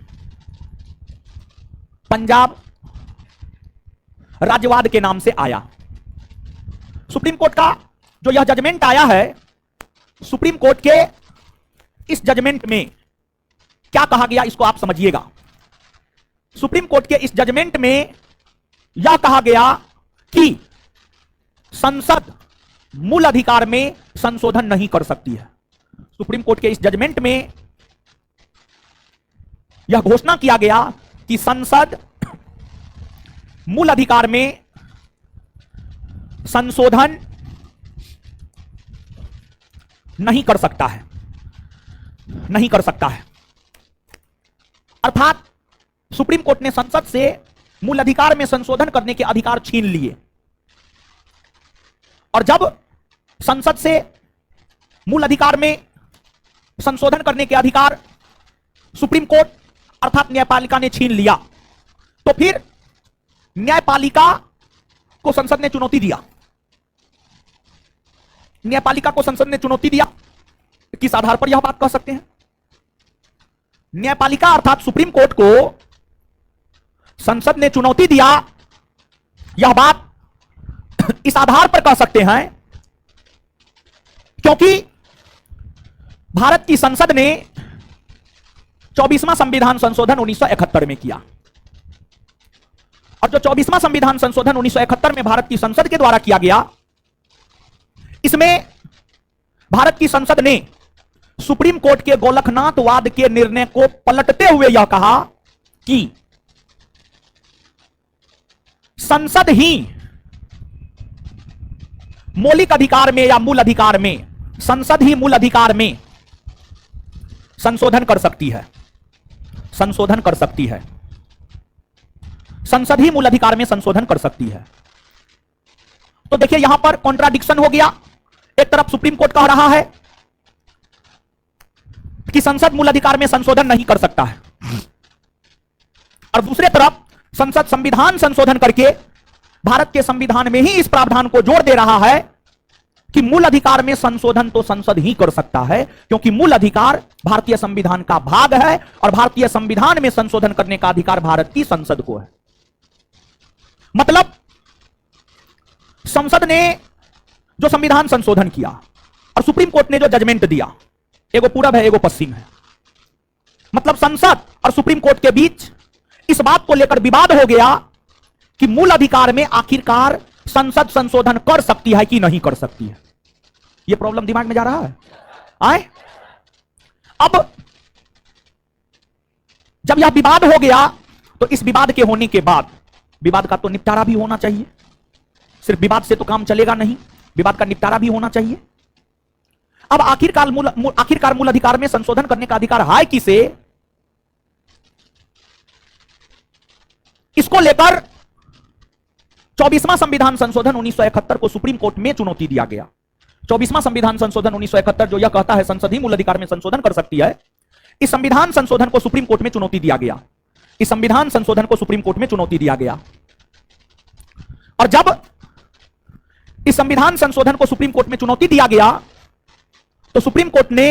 पंजाब राज्यवाद के नाम से आया। सुप्रीम कोर्ट का जो यह जजमेंट आया है, सुप्रीम कोर्ट के इस जजमेंट में क्या कहा गया इसको आप समझिएगा। सुप्रीम कोर्ट के इस जजमेंट में यह कहा गया कि संसद मूल अधिकार में संशोधन नहीं कर सकती है। सुप्रीम कोर्ट के इस जजमेंट में यह घोषणा किया गया कि संसद मूल अधिकार में संशोधन नहीं कर सकता है, नहीं कर सकता है। अर्थात सुप्रीम कोर्ट ने संसद से मूल अधिकार में संशोधन करने के अधिकार छीन लिए। और जब संसद से मूल अधिकार में संशोधन करने के अधिकार सुप्रीम कोर्ट अर्थात न्यायपालिका ने छीन लिया तो फिर न्यायपालिका को संसद ने चुनौती दिया। न्यायपालिका को संसद ने चुनौती दिया। किस आधार पर यह बात कह सकते हैं? न्यायपालिका अर्थात सुप्रीम कोर्ट को संसद ने चुनौती दिया, यह बात इस आधार पर कह सकते हैं क्योंकि भारत की संसद ने 24वां संविधान संशोधन 1971 में किया। और जो 24वां संविधान संशोधन 1971 में भारत की संसद के द्वारा किया गया, इसमें भारत की संसद ने सुप्रीम कोर्ट के गोलकनाथवाद के निर्णय को पलटते हुए यह कहा कि संसद ही मौलिक अधिकार में या मूल अधिकार में, संसद ही मूल अधिकार में संशोधन कर सकती है, संशोधन कर सकती है, संसद ही मूल अधिकार में संशोधन कर सकती है। तो देखिए यहां पर कॉन्ट्राडिक्शन हो गया। एक तरफ सुप्रीम कोर्ट कह रहा है कि संसद मूल अधिकार में संशोधन नहीं कर सकता है, और दूसरी तरफ संसद संविधान संशोधन करके भारत के संविधान में ही इस प्रावधान को जोड़ दे रहा है कि मूल अधिकार में संशोधन तो संसद ही कर सकता है, क्योंकि मूल अधिकार भारतीय संविधान का भाग है और भारतीय संविधान में संशोधन करने का अधिकार भारत की संसद को है। मतलब संसद ने जो संविधान संशोधन किया और सुप्रीम कोर्ट ने जो जजमेंट दिया, एगो पूरब है एगो पश्चिम है, मतलब संसद और सुप्रीम कोर्ट के बीच इस बात को लेकर विवाद हो गया कि मूल अधिकार में आखिरकार संसद संशोधन कर सकती है कि नहीं कर सकती है। यह प्रॉब्लम दिमाग में जा रहा है आए? अब जब यह विवाद हो गया तो इस विवाद के होने के बाद विवाद का तो निपटारा भी होना चाहिए, सिर्फ विवाद से तो काम चलेगा नहीं, विवाद का निपटारा भी होना चाहिए। अब आखिरकार मूल अधिकार में संशोधन करने का अधिकार है किसे, इसको लेकर 24वां संविधान संशोधन 1971 को सुप्रीम कोर्ट में चुनौती दिया गया। 24वां संविधान संशोधन 1971 जो यह कहता है संसद ही मूल अधिकार में संशोधन कर सकती है, इस संविधान संशोधन को सुप्रीम कोर्ट में चुनौती दिया गया। इस संविधान संशोधन को सुप्रीम कोर्ट में चुनौती दिया गया, और जब इस संविधान संशोधन को सुप्रीम कोर्ट में चुनौती दिया गया तो सुप्रीम कोर्ट ने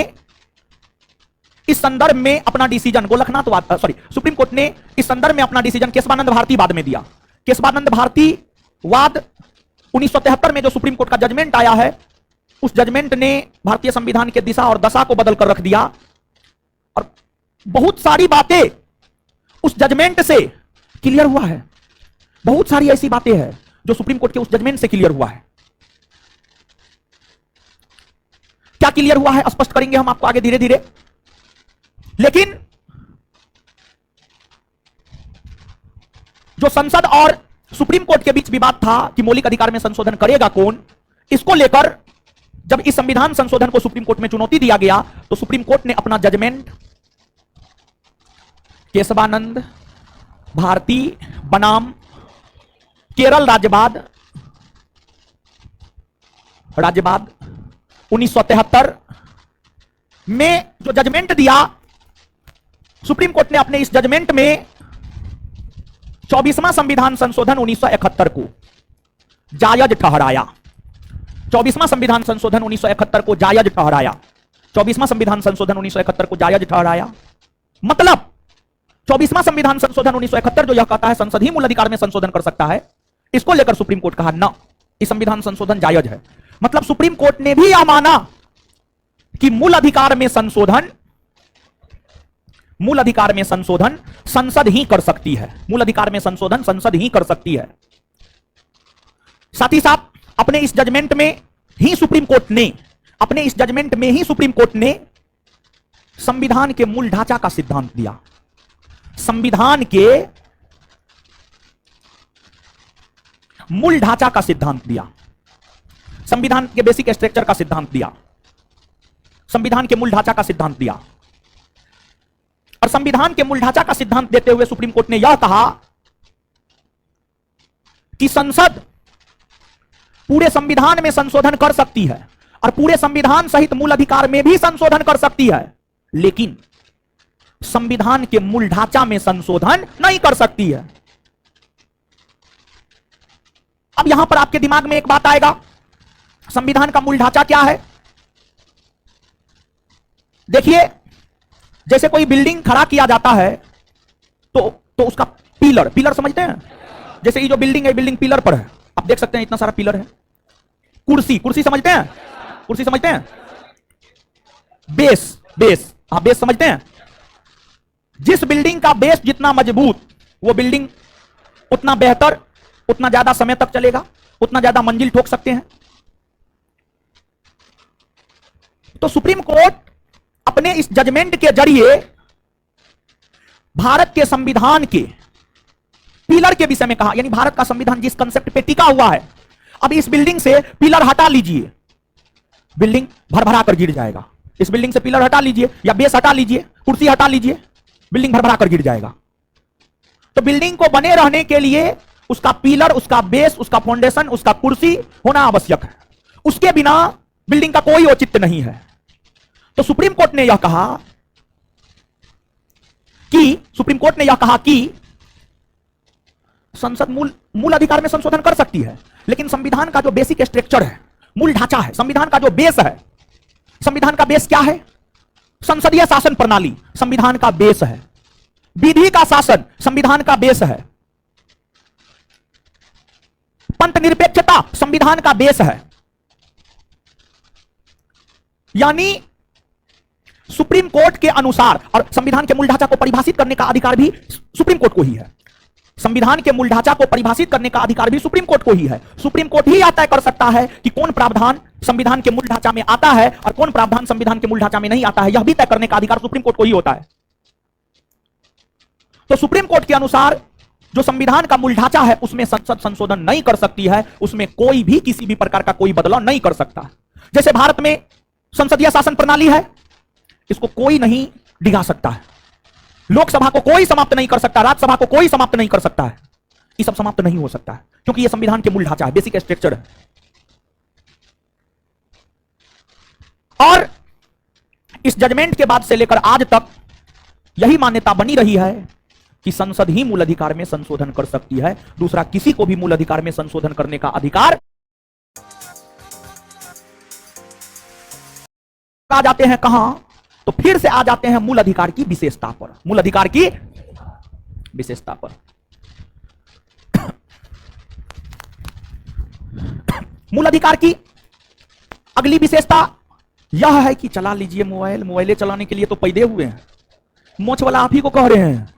इस संदर्भ में अपना डिसीजन सुप्रीम कोर्ट ने इस संदर्भ में अपना डिसीजन केशवानंद भारती वाद में दिया। केशवानंद भारती वाद 1973 में जो सुप्रीम कोर्ट का जजमेंट आया है, उस जजमेंट ने भारतीय संविधान के दिशा और दशा को बदल कर रख दिया, और बहुत सारी बातें उस जजमेंट से क्लियर हुआ है। बहुत सारी ऐसी बातें हैं जो सुप्रीम कोर्ट के उस जजमेंट से क्लियर हुआ है। क्या क्लियर हुआ है स्पष्ट करेंगे हम आपको आगे धीरे धीरे, लेकिन जो संसद और सुप्रीम कोर्ट के बीच विवाद था कि मौलिक अधिकार में संशोधन करेगा कौन, इसको लेकर जब इस संविधान संशोधन को सुप्रीम कोर्ट में चुनौती दिया गया तो सुप्रीम कोर्ट ने अपना जजमेंट केशवानंद भारती बनाम केरल राज्यवाद 1973 में जो जजमेंट दिया, सुप्रीम कोर्ट ने अपने इस जजमेंट में 24वां संविधान संशोधन 1971 को जायज ठहराया। 24वां संविधान संशोधन 1971 को जायज ठहराया। 24वां संविधान संशोधन 1971 को जायज ठहराया। मतलब 24वां संविधान संशोधन 1971 जो यह कहता है संसद ही मूल अधिकार में संशोधन कर सकता है, इसको लेकर सुप्रीम कोर्ट कहा ना, इस संविधान संशोधन जायज है। मतलब सुप्रीम कोर्ट ने भी यह माना कि मूल अधिकार में संशोधन संसद ही कर सकती है। मूल अधिकार में संशोधन संसद ही कर सकती है। साथ ही साथ अपने इस जजमेंट में ही सुप्रीम कोर्ट ने संविधान के मूल ढांचा का सिद्धांत दिया। संविधान के मूल ढांचा का सिद्धांत दिया, संविधान के बेसिक स्ट्रक्चर का सिद्धांत दिया, संविधान के मूल ढांचा का सिद्धांत दिया। और संविधान के मूल ढांचा का सिद्धांत देते हुए सुप्रीम कोर्ट ने यह कहा कि संसद पूरे संविधान में संशोधन कर सकती है और पूरे संविधान सहित मूल अधिकार में भी संशोधन कर सकती है, लेकिन संविधान के मूल ढांचा में संशोधन नहीं कर सकती है। अब यहां पर आपके दिमाग में एक बात आएगा, संविधान का मूल ढांचा क्या है? देखिए, जैसे कोई बिल्डिंग खड़ा किया जाता है तो उसका पिलर समझते हैं? जैसे ये जो बिल्डिंग है, बिल्डिंग पिलर पर है, आप देख सकते हैं इतना सारा पिलर है। कुर्सी समझते हैं? कुर्सी समझते हैं? बेस आप बेस समझते हैं? जिस बिल्डिंग का बेस जितना मजबूत, वो बिल्डिंग उतना बेहतर, उतना ज्यादा समय तक चलेगा, उतना ज्यादा मंजिल ठोक सकते हैं। तो सुप्रीम कोर्ट अपने इस जजमेंट के जरिए भारत के संविधान के पिलर के विषय में कहा, यानी भारत का संविधान जिस कंसेप्ट पे टिका हुआ है, अब इस बिल्डिंग से पिलर हटा लीजिए, बिल्डिंग भरभरा कर गिर जाएगा। इस बिल्डिंग से पिलर हटा लीजिए या बेस हटा लीजिए, कुर्सी हटा लीजिए, बिल्डिंग भरभरा कर गिर जाएगा। तो बिल्डिंग को बने रहने के लिए उसका पिलर, उसका बेस, उसका फाउंडेशन, उसका कुर्सी होना आवश्यक है। उसके बिना बिल्डिंग का कोई औचित्य नहीं है। तो सुप्रीम कोर्ट ने यह कहा कि संसद मूल अधिकार में संशोधन कर सकती है, लेकिन संविधान का जो बेसिक स्ट्रक्चर है, मूल ढांचा है, संविधान का जो बेस है, संविधान का बेस क्या है? संसदीय शासन प्रणाली संविधान का बेस है। विधि का शासन संविधान का बेस है। पंथ निरपेक्षता संविधान का बेस है। यानी सुप्रीम कोर्ट के अनुसार, और संविधान के मूल ढांचा को परिभाषित करने का अधिकार भी सुप्रीम कोर्ट को ही है। संविधान के मूल ढांचा को परिभाषित करने का अधिकार भी सुप्रीम कोर्ट को ही है। सुप्रीम कोर्ट ही तय कर सकता है कि कौन प्रावधान संविधान के मूल ढांचा में आता है और कौन प्रावधान संविधान के मूल ढांचा में नहीं आता है। यह भी तय करने का अधिकार सुप्रीम कोर्ट को ही होता है। तो सुप्रीम कोर्ट के अनुसार जो संविधान का मूल ढांचा है उसमें संसद संशोधन नहीं कर सकती है, उसमें कोई भी किसी भी प्रकार का कोई बदलाव नहीं कर सकता। जैसे भारत में संसदीय शासन प्रणाली है, इसको कोई नहीं डिगा सकता है। लोकसभा को कोई समाप्त नहीं कर सकता, राज्यसभा को कोई समाप्त नहीं कर सकता है। ये सब समाप्त नहीं हो सकता है क्योंकि यह संविधान के मूल ढांचा है, बेसिक स्ट्रक्चर है। और इस जजमेंट के बाद से लेकर आज तक यही मान्यता बनी रही है कि संसद ही मूल अधिकार में संशोधन कर सकती है, दूसरा किसी को भी मूल अधिकार में संशोधन करने का अधिकार। आ जाते हैं कहां? तो फिर से आ जाते हैं मूल अधिकार की विशेषता पर। मूल अधिकार की विशेषता पर मूल अधिकार की अगली विशेषता यह है कि चला लीजिए मोबाइल, मोबाइले चलाने के लिए तो पैदे हुए हैं। मोछ वाला आप ही को कह रहे हैं।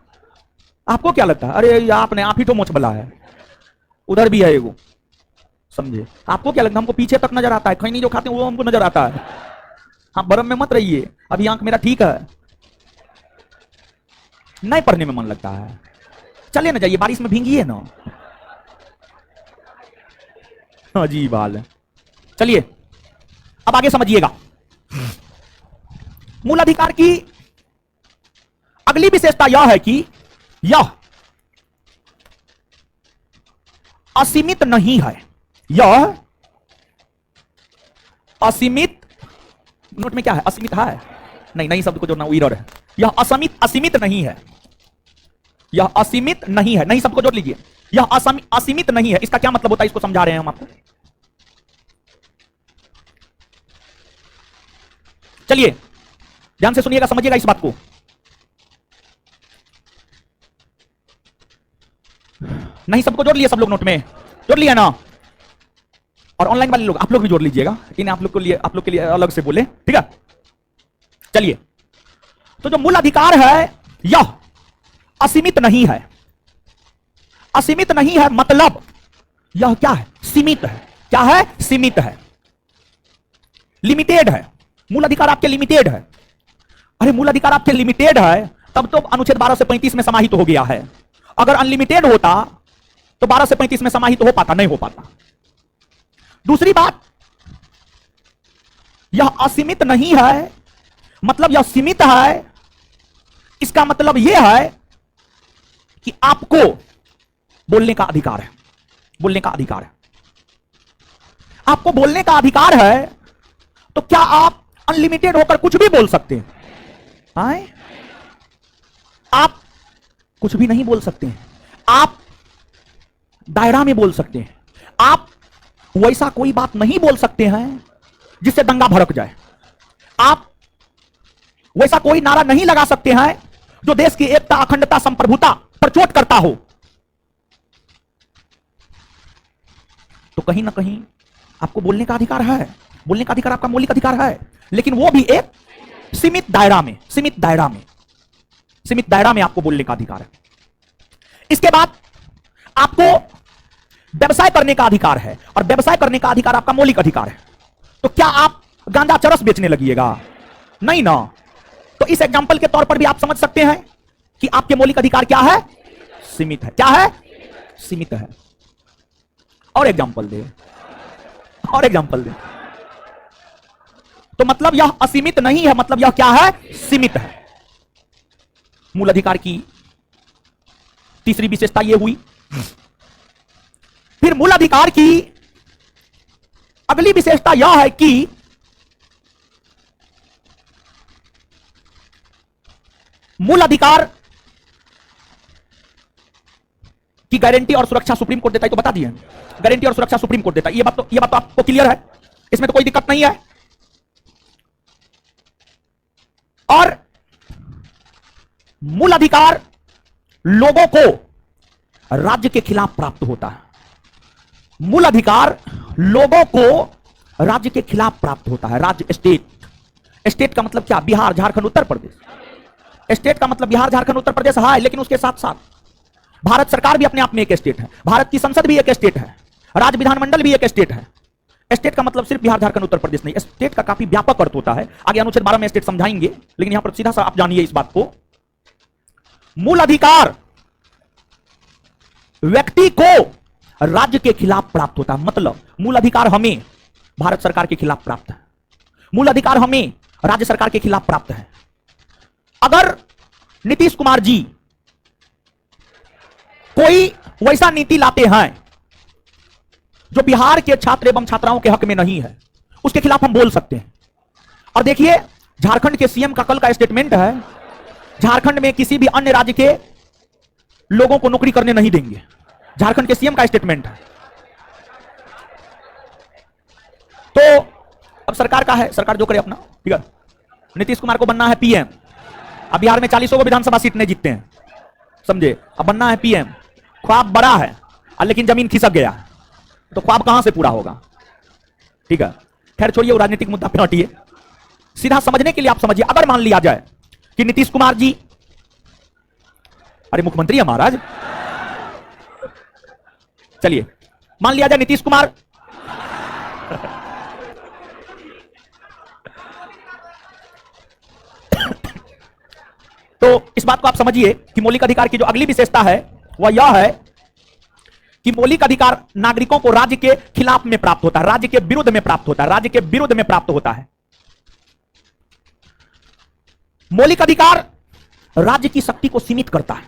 आपको क्या लगता है? अरे आपने, आप ही तो मोछ वाला है, उधर भी है एगो, समझे? आपको क्या लगता है? हमको पीछे तक नजर आता है, खैनी जो खाते हैं वो हमको नजर आता है। हाँ, भरम में मत रहिए, अभी आंख मेरा ठीक है, नहीं पढ़ने में मन लगता है। चले ना जाइए, बारिश में भींगिए ना, अजीब हाल है। चलिए अब आगे समझिएगा। मूल अधिकार की अगली विशेषता यह है कि यह असीमित नहीं है। यह असीमित, नोट में क्या है? असीमित है? नहीं शब्द को जोड़ना एरर है। यह असीमित नहीं है। यह असीमित नहीं है, नहीं शब्द को जोड़ लीजिए। यह असीमित नहीं है। इसका क्या मतलब होता है, इसको समझा रहे हैं हम आपको। चलिए ध्यान से सुनिएगा, समझिएगा इस बात को। नहीं सबको जोड़ लिया, सब लोग नोट में जोड़ लिया ना? और ऑनलाइन वाले लोग, आप लोग भी जोड़ लीजिएगा। इन आप लोग के लिए अलग से बोले, ठीक है? चलिए, तो जो मूल अधिकार है यह असीमित नहीं है। असीमित नहीं है मतलब यह क्या है? सीमित है। क्या है? सीमित है, लिमिटेड है। मूल अधिकार आपके लिमिटेड है। अरे मूल अधिकार आपके लिमिटेड है तब तो अनुच्छेद 12 से 35 में समाहित हो गया है। अगर अनलिमिटेड होता तो 12 से 35 में समाहित हो पाता? नहीं हो पाता। दूसरी बात, यह असीमित नहीं है मतलब यह सीमित है। इसका मतलब यह है कि आपको बोलने का अधिकार है। बोलने का अधिकार है, आपको बोलने का अधिकार है। तो क्या आप अनलिमिटेड होकर कुछ भी बोल सकते हैं? आए? आप कुछ भी नहीं बोल सकते हैं। आप दायरा में बोल सकते हैं। आप वैसा कोई बात नहीं बोल सकते हैं जिससे दंगा भड़क जाए। आप वैसा कोई नारा नहीं लगा सकते हैं जो देश की एकता, अखंडता, संप्रभुता पर चोट करता हो। तो कहीं ना कहीं आपको बोलने का अधिकार है। बोलने का अधिकार आपका मौलिक अधिकार है, लेकिन वो भी एक सीमित दायरा में। सीमित दायरा में, सीमित दायरा में आपको बोलने का अधिकार है। इसके बाद आपको व्यवसाय करने का अधिकार है, और व्यवसाय करने का अधिकार आपका मौलिक अधिकार है। तो क्या आप गांजा चरस बेचने लगिएगा? नहीं ना। तो इस एग्जांपल के तौर पर भी आप समझ सकते हैं कि आपके मौलिक अधिकार क्या है? सीमित है। क्या है? सीमित है। और एग्जांपल दे, और एग्जांपल दे। तो मतलब यह असीमित नहीं है, मतलब यह क्या है? सीमित है। मूल अधिकार की तीसरी विशेषता यह हुई। फिर मूल अधिकार की अगली विशेषता यह है कि मूल अधिकार की गारंटी और सुरक्षा सुप्रीम कोर्ट देता है। तो बता दिए, गारंटी और सुरक्षा सुप्रीम कोर्ट देता है। ये बात तो आपको क्लियर है, इसमें तो कोई दिक्कत नहीं है। और मूल अधिकार लोगों को राज्य के खिलाफ प्राप्त होता है। मूल अधिकार लोगों को राज्य के खिलाफ प्राप्त होता है। राज्य, स्टेट। स्टेट का मतलब क्या? बिहार, झारखंड, उत्तर प्रदेश। स्टेट का मतलब बिहार, झारखंड, उत्तर प्रदेश है, लेकिन उसके साथ साथ भारत सरकार भी अपने आप में एक स्टेट है, भारत की संसद भी एक स्टेट है, राज्य विधानमंडल भी एक स्टेट है। स्टेट का मतलब सिर्फ बिहार, झारखंड, उत्तर प्रदेश नहीं। स्टेट का काफी व्यापक अर्थ होता है। आगे अनुच्छेद 12 में स्टेट समझाएंगे, लेकिन यहां पर सीधा सा आप जानिए इस बात को। मूल अधिकार व्यक्ति को राज्य के खिलाफ प्राप्त होता है। मतलब मूल अधिकार हमें भारत सरकार के खिलाफ प्राप्त है, मूल अधिकार हमें राज्य सरकार के खिलाफ प्राप्त है। अगर नीतीश कुमार जी कोई वैसा नीति लाते हैं जो बिहार के छात्र एवं छात्राओं के हक में नहीं है, उसके खिलाफ हम बोल सकते हैं। और देखिए, झारखंड के सीएम का कल का स्टेटमेंट है, झारखंड में किसी भी अन्य राज्य के लोगों को नौकरी करने नहीं देंगे। झारखंड के सीएम का स्टेटमेंट है। तो अब सरकार का है, सरकार जो करे अपना, ठीक है। नीतीश कुमार को बनना है पीएम। अब बिहार में 40 को विधानसभा सीट नहीं जीतते हैं, समझे। अब बनना है पीएम। ख्वाब बड़ा है, लेकिन जमीन खिसक गया, तो ख्वाब कहां से पूरा होगा? ठीक है, खैर छोड़िए, वो राजनीतिक मुद्दा पे हटिए। सीधा समझने के लिए आप समझिए, अगर मान लिया जाए कि नीतीश कुमार जी, अरे मुख्यमंत्री है महाराज, चलिए मान लिया जाए नीतीश कुमार तो इस बात को आप समझिए कि मौलिक अधिकार की जो अगली विशेषता है वह यह है कि मौलिक अधिकार नागरिकों को राज्य के खिलाफ में प्राप्त होता है, राज्य के विरुद्ध में प्राप्त होता है, राज्य के विरुद्ध में प्राप्त होता है। मौलिक अधिकार राज्य की शक्ति को सीमित करता है।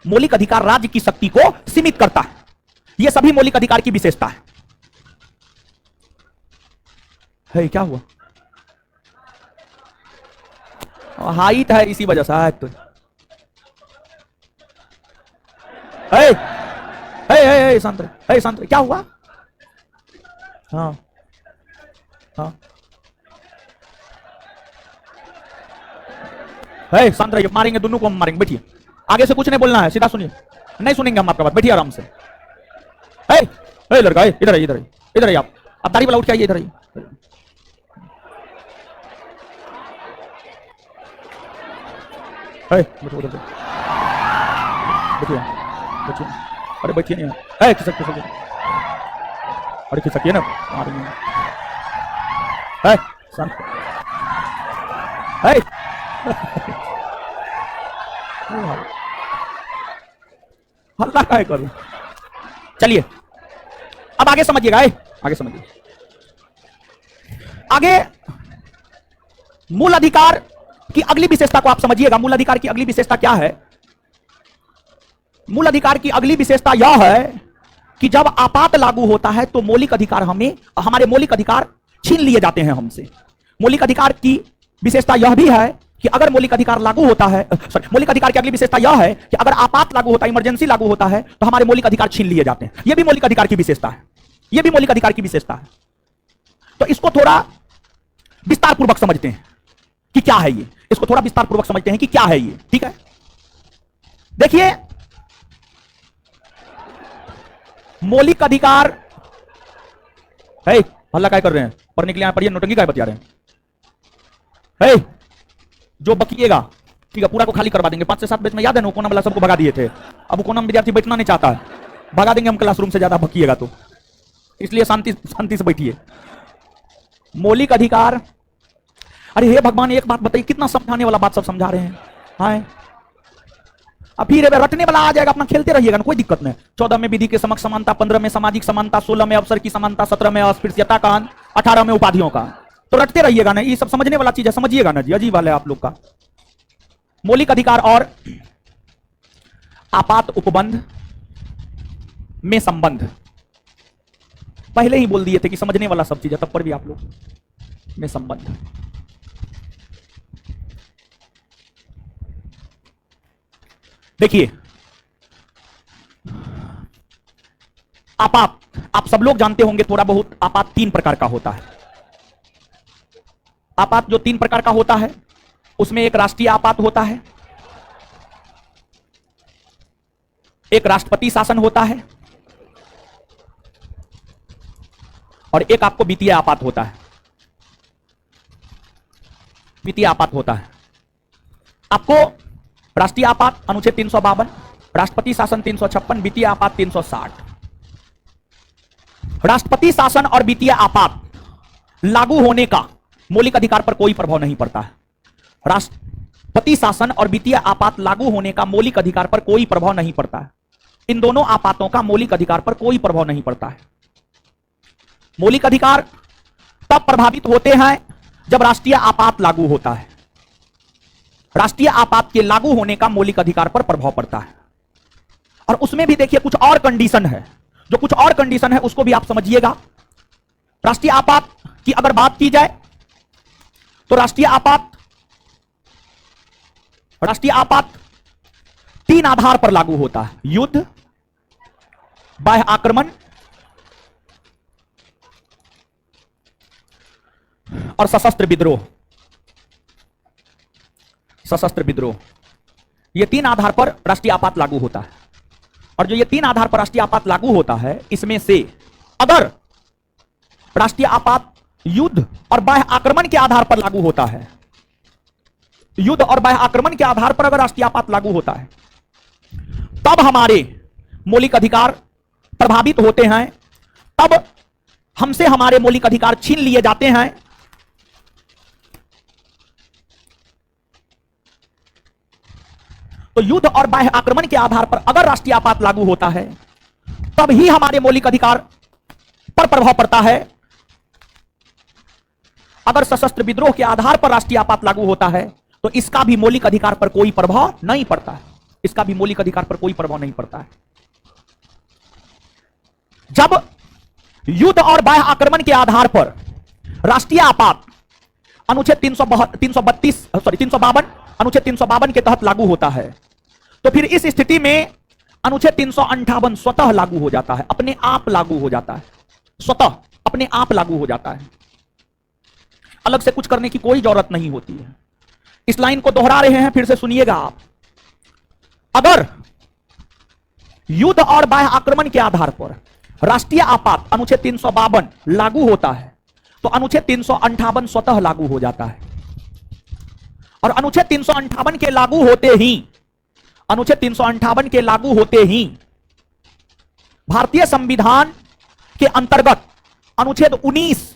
मौलिक अधिकार राज्य की शक्ति को सीमित करता है। यह सभी मौलिक अधिकार की विशेषता है। क्या हुआ? हाइट है, इसी वजह से तो शांत रहे, शांत रहे। क्या हुआ? हाँ हाँ, शांत रहिए, मारेंगे दोनों को, हम मारेंगे। बैठिए, आगे से कुछ नहीं बोलना है, सीधा सुनिए, नहीं सुनेंगे हम आपका बात। बैठिए आराम से। लड़का इधर आइए, इधर आइए। आप दाढ़ी वाला उठ के आइए, इधर आइए। बैठो उधर, बैठिए बैठिए। अरे बैठिए नहीं, खिसक, अरे खिसकिए ना, शांत। हल्ला काय करूं? चलिए अब आगे समझिएगा, आगे समझिए। आगे मूल अधिकार की अगली विशेषता को आप समझिएगा। मूल अधिकार की अगली विशेषता क्या है? मूल अधिकार की अगली विशेषता यह है कि जब आपात लागू होता है तो मौलिक अधिकार हमारे मौलिक अधिकार छीन लिए जाते हैं हमसे। मौलिक अधिकार की विशेषता यह भी है कि अगर मौलिक अधिकार लागू होता है, मौलिक अधिकार की अगली विशेषता यह है कि अगर आपात लागू होता है, इमरजेंसी लागू होता है, तो हमारे मौलिक अधिकार छीन लिए जाते हैं। यह भी मौलिक अधिकार की विशेषता है, यह भी मौलिक अधिकार की विशेषता है। तो इसको थोड़ा विस्तार पूर्वक समझते हैं कि क्या है ये, इसको थोड़ा विस्तार पूर्वक समझते हैं कि क्या है ये, ठीक है। देखिए, मौलिक अधिकार है। हल्ला काय कर रहे हैं? पढ़ने के लिए पढ़िए, नोटंकी काय बतिया रहे हैं? जो बकिएगा, ठीक है, पूरा को खाली करवा देंगे। 5 से 7 बैच में याद है ना, कोना वाला सबको भगा दिए थे। अब कोना में विद्यार्थी बैठना नहीं चाहता है, भगा देंगे हम क्लासरूम से, ज्यादा भकिएगा तो, इसलिए शांति शांति से बैठिए। मौलिक अधिकार, अरे हे भगवान एक बात बताइए, कितना समझाने वाला बात सब समझा रहे हैं। हाँ अब फिर रटने वाला आ जाएगा, अपना खेलते रहिएगा ना, कोई दिक्कत नहीं। 14 में विधि के समक्ष समानता, 15 में सामाजिक समानता, 16 में अवसर की समानता, 17 में अस्पृश्यता का अंत, 18 में उपाधियों का। तो रटते रहिएगा ना, ये सब समझने वाला चीज है, समझिएगा ना जी, अजीब वाले आप लोग का। मौलिक अधिकार और आपात उपबंध में संबंध पहले ही बोल दिए थे कि समझने वाला सब चीज है, तब पर भी आप लोग में संबंध। देखिए आपात, आप सब लोग जानते होंगे थोड़ा बहुत, आपात 3 प्रकार का होता है। आपात जो 3 प्रकार का होता है, उसमें एक राष्ट्रीय आपात होता है, एक राष्ट्रपति शासन होता है, और एक आपको वित्तीय आपात होता है। वित्तीय आपात होता है आपको राष्ट्रीय आपात अनुच्छेद 352, राष्ट्रपति शासन 356, वित्तीय आपात 360। राष्ट्रपति शासन और वित्तीय आपात लागू होने का मौलिक अधिकार पर कोई प्रभाव नहीं पड़ता है। राष्ट्रपति शासन और वित्तीय आपात लागू होने का मौलिक अधिकार पर कोई प्रभाव नहीं पड़ता है। इन दोनों आपातों का मौलिक अधिकार पर कोई प्रभाव नहीं पड़ता है। मौलिक अधिकार तब प्रभावित होते हैं जब राष्ट्रीय आपात लागू होता है। राष्ट्रीय आपात के लागू होने का मौलिक अधिकार पर प्रभाव पड़ता है। और उसमें भी देखिए कुछ और कंडीशन है, जो कुछ और कंडीशन है उसको भी आप समझिएगा। राष्ट्रीय आपात की अगर बात की जाए तो राष्ट्रीय आपात 3 आधार पर लागू होता है: युद्ध, बाह्य आक्रमण और सशस्त्र विद्रोह। सशस्त्र विद्रोह, ये 3 आधार पर राष्ट्रीय आपात लागू होता है। और जो ये 3 आधार पर राष्ट्रीय आपात लागू होता है, इसमें से अगर राष्ट्रीय आपात युद्ध और बाह्य आक्रमण के आधार पर लागू होता है, युद्ध और बाह्य आक्रमण के आधार पर अगर राष्ट्रीय आपात लागू होता है, तब हमारे मौलिक अधिकार प्रभावित होते हैं, तब हमसे हमारे मौलिक अधिकार छीन लिए जाते हैं। तो युद्ध और बाह्य आक्रमण के आधार पर अगर राष्ट्रीय आपात लागू होता है, तब ही हमारे मौलिक अधिकार पर प्रभाव पड़ता है। अगर सशस्त्र विद्रोह के आधार पर राष्ट्रीय आपात लागू होता है, तो इसका भी मौलिक अधिकार पर कोई प्रभाव नहीं पड़ता है। इसका भी मौलिक अधिकार पर कोई प्रभाव नहीं पड़ता है। जब युद्ध और बाह्य आक्रमण के आधार पर राष्ट्रीय आपात अनुच्छेद 352 अनुच्छेद 352 के तहत लागू होता है, तो फिर इस स्थिति में अनुच्छेद 358 स्वतः लागू हो जाता है, अपने आप लागू हो जाता है, स्वतः अपने आप लागू हो जाता है। अलग से कुछ करने की कोई जरूरत नहीं होती है। इस लाइन को दोहरा रहे हैं, फिर से सुनिएगा आप। अगर युद्ध और बाह्य आक्रमण के आधार पर राष्ट्रीय आपात अनुच्छेद 352 लागू होता है, तो अनुच्छेद 358 स्वतः लागू हो जाता है। और अनुच्छेद 358 के लागू होते ही, अनुच्छेद 358 के लागू होते ही भारतीय संविधान के अंतर्गत अनुच्छेद 19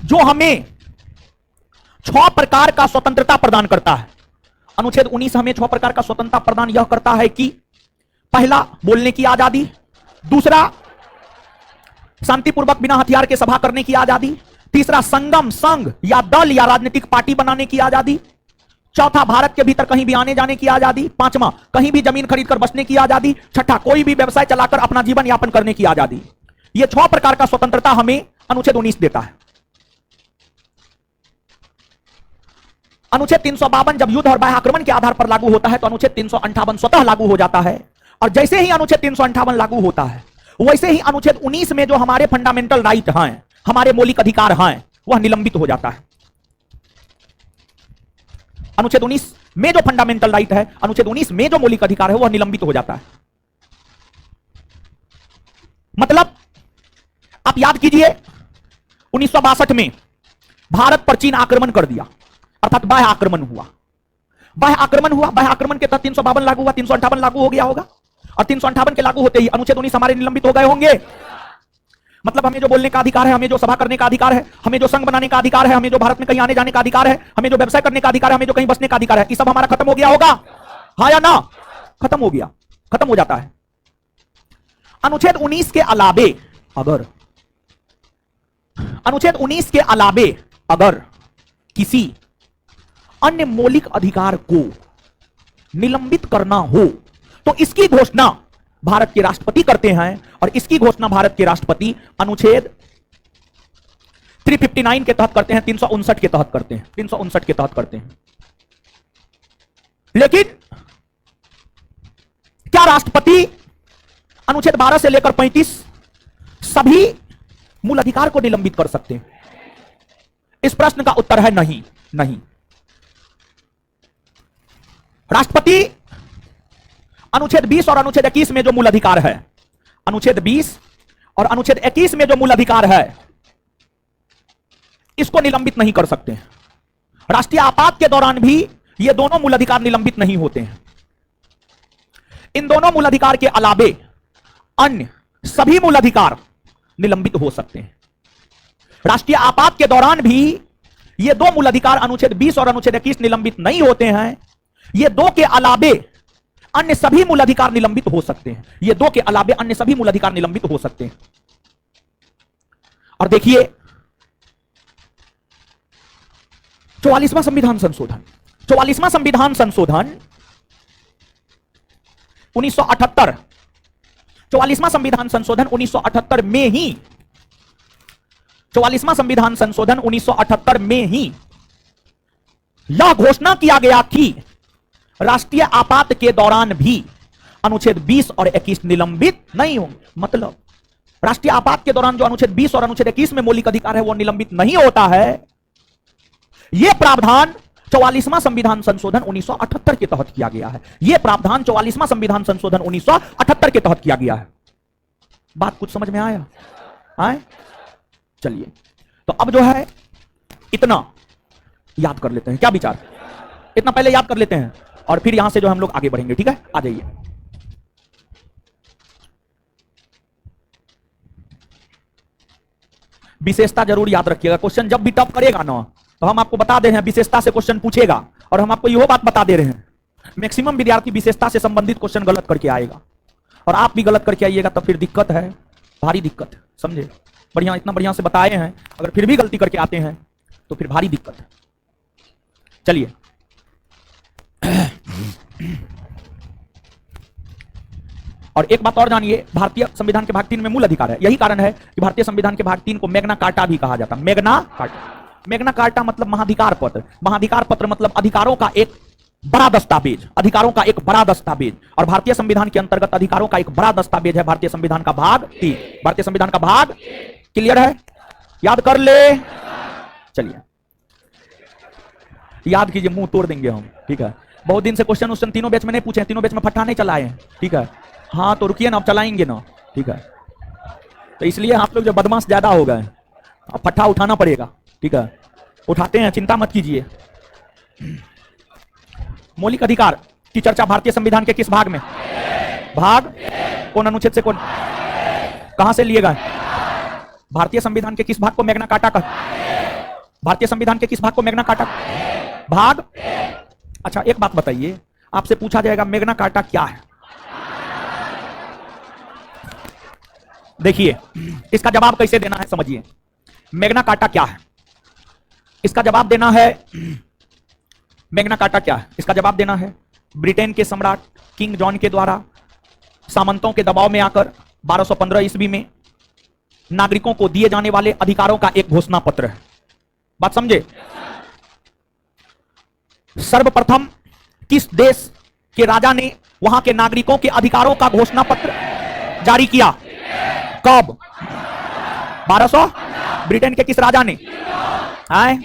जो हमें 6 प्रकार का स्वतंत्रता प्रदान करता है, अनुच्छेद 19 हमें 6 प्रकार का स्वतंत्रता प्रदान यह करता है कि पहला, बोलने की आजादी; दूसरा, शांतिपूर्वक बिना हथियार के सभा करने की आजादी; तीसरा, संगम, संघ या दल या राजनीतिक पार्टी बनाने की आजादी; चौथा, भारत के भीतर कहीं भी आने जाने की आजादी; पांचवा, कहीं भी जमीन खरीदकर बसने की आजादी; छठा, कोई भी व्यवसाय चलाकर अपना जीवन यापन करने की आजादी। यह 6 प्रकार का स्वतंत्रता हमें अनुच्छेद 19 देता है। अनुच्छेद 352 जब युद्ध और बाह्य आक्रमण के आधार पर लागू होता है, तो अनुच्छेद 358 स्वतः लागू हो जाता है। और जैसे ही अनुच्छेद 358 लागू होता है, वैसे ही अनुच्छेद 19 में जो हमारे फंडामेंटल राइट हैं, हमारे मौलिक अधिकार हैं, वह निलंबित हो जाता है। अनुच्छेद 19 में जो फंडामेंटल राइट है, अनुच्छेद 19 में जो मौलिक अधिकार है, वह निलंबित हो जाता है। मतलब आप याद कीजिए, 1962 में भारत पर चीन आक्रमण कर दिया, अर्थात बाह्य आक्रमण हुआ। बाह्य आक्रमण हुआ, बाह्य आक्रमण के तहत 352 लागू हुआ, 358 लागू हो गया होगा। और 358 के लागू होते ही अनुच्छेद 19 हमारे निलंबित हो गए होंगे। मतलब हमें जो बोलने का अधिकार है, हमें जो सभा करने का अधिकार है, हमें जो संघ बनाने का अधिकार है, हमें जो भारत में कहीं आने जाने का अधिकार है, हमें जो व्यवसाय करने का अधिकार है, हमें जो कहीं बसने का अधिकार है, ये सब हमारा खत्म हो गया होगा, हाँ या ना? खत्म हो गया, खत्म हो जाता है। अनुच्छेद 19 के अलावे अगर अनुच्छेद 19 के अलावे अगर किसी अन्य मौलिक अधिकार को निलंबित करना हो तो इसकी घोषणा भारत के राष्ट्रपति करते हैं, और इसकी घोषणा भारत के राष्ट्रपति अनुच्छेद 359 के तहत करते हैं, 359 के तहत करते हैं, 359 के तहत करते हैं। लेकिन क्या राष्ट्रपति अनुच्छेद 12 से लेकर 35 सभी मूल अधिकार को निलंबित कर सकते हैं? इस प्रश्न का उत्तर है नहीं, नहीं। राष्ट्रपति अनुच्छेद 20 और अनुच्छेद 21 में जो मूल अधिकार है, अनुच्छेद 20 और अनुच्छेद 21 में जो मूल अधिकार है, इसको निलंबित नहीं कर सकते। राष्ट्रीय आपात के दौरान भी ये दोनों मूल अधिकार निलंबित नहीं होते हैं। इन दोनों मूल अधिकार के अलावे अन्य सभी मूल अधिकार निलंबित हो सकते हैं। राष्ट्रीय आपात के दौरान भी ये दो मूल अधिकार अनुच्छेद 20 और अनुच्छेद 21 निलंबित नहीं होते हैं। ये दो के अलावे अन्य सभी मूल अधिकार निलंबित हो सकते हैं। ये दो के अलावे अन्य सभी मूल अधिकार निलंबित हो सकते हैं। और देखिए 44वां संविधान संशोधन, 44वां संविधान संशोधन 1978, 44वां संविधान संशोधन 1978 में ही, 44वां संविधान संशोधन 1978 में ही यह घोषणा किया गया कि राष्ट्रीय आपात के दौरान भी अनुच्छेद 20 और 21 निलंबित नहीं होंगे। मतलब राष्ट्रीय आपात के दौरान जो अनुच्छेद 20 और अनुच्छेद 21 में मौलिक अधिकार है वो निलंबित नहीं होता है। यह प्रावधान 44वां संविधान संशोधन 1978 के तहत किया गया है। यह प्रावधान 44वां संविधान संशोधन 1978 के तहत किया गया है। बात कुछ समझ में आया? आए? चलिए, तो अब जो है इतना याद कर लेते हैं। क्या विचार? इतना पहले याद कर लेते हैं और फिर यहां से जो हम लोग आगे बढ़ेंगे। ठीक है, आ जाइए। विशेषता जरूर याद रखिएगा। क्वेश्चन जब भी टफ करेगा ना तो हम आपको बता दे रहे हैं विशेषता से क्वेश्चन पूछेगा, और हम आपको यह बात बता दे रहे हैं मैक्सिमम विद्यार्थी विशेषता से संबंधित क्वेश्चन गलत करके आएगा, और आप भी गलत करके आइएगा तब फिर दिक्कत है, भारी दिक्कत। समझे? बढ़िया, इतना बढ़िया से बताए हैं, अगर फिर भी गलती करके आते हैं तो फिर भारी दिक्कत है। चलिए, और एक बात और जानिए, भारतीय संविधान के भाग 3 में मूल अधिकार है। यही कारण है कि भारतीय संविधान के भाग 3 को मैग्ना कार्टा भी कहा जाता है। मैग्ना कार्टा, मैग्ना कार्टा मतलब महाधिकार पत्र। महाधिकार पत्र मतलब अधिकारों का एक बड़ा दस्तावेज, अधिकारों का एक बड़ा दस्तावेज। और भारतीय संविधान के अंतर्गत अधिकारों का एक बड़ा दस्तावेज है भारतीय संविधान का भाग 3। भारतीय संविधान का भाग क्लियर है? याद कर ले। चलिए याद कीजिए, मुंह तोड़ देंगे हम। ठीक है, बहुत दिन से क्वेश्चन तीनों बैच में नहीं पूछे, तीनों बैच में फट्टा नहीं चलाए हैं। ठीक है, हाँ तो रुकिए ना, अब चलाएंगे ना। ठीक है, तो इसलिए आप लोग जो बदमाश ज्यादा हो गए, अब फट्टा उठाना पड़ेगा। ठीक है, उठाते हैं, चिंता मत कीजिए। मौलिक अधिकार की चर्चा भारतीय संविधान के किस भाग में? भाग कौन अनुच्छेद से कौन, कहां से लिए गए? भारतीय संविधान के किस भाग को मैग्ना कार्टा का? भारतीय संविधान के किस भाग को मैग्ना कार्टा? भाग। अच्छा एक बात बताइए, आपसे पूछा जाएगा मैग्ना कार्टा क्या है? देखिए इसका जवाब कैसे देना है, समझिए। मैग्ना कार्टा क्या है इसका जवाब देना है। मैग्ना कार्टा क्या है इसका जवाब देना है। ब्रिटेन के सम्राट किंग जॉन के द्वारा सामंतों के दबाव में आकर 1215 ईस्वी में नागरिकों को दिए जाने वाले अधिकारों का एक घोषणा पत्र है। बात समझे? सर्वप्रथम किस देश के राजा ने वहां के नागरिकों के अधिकारों का घोषणा पत्र जारी किया? कब? 1200। ब्रिटेन के किस राजा ने? आए?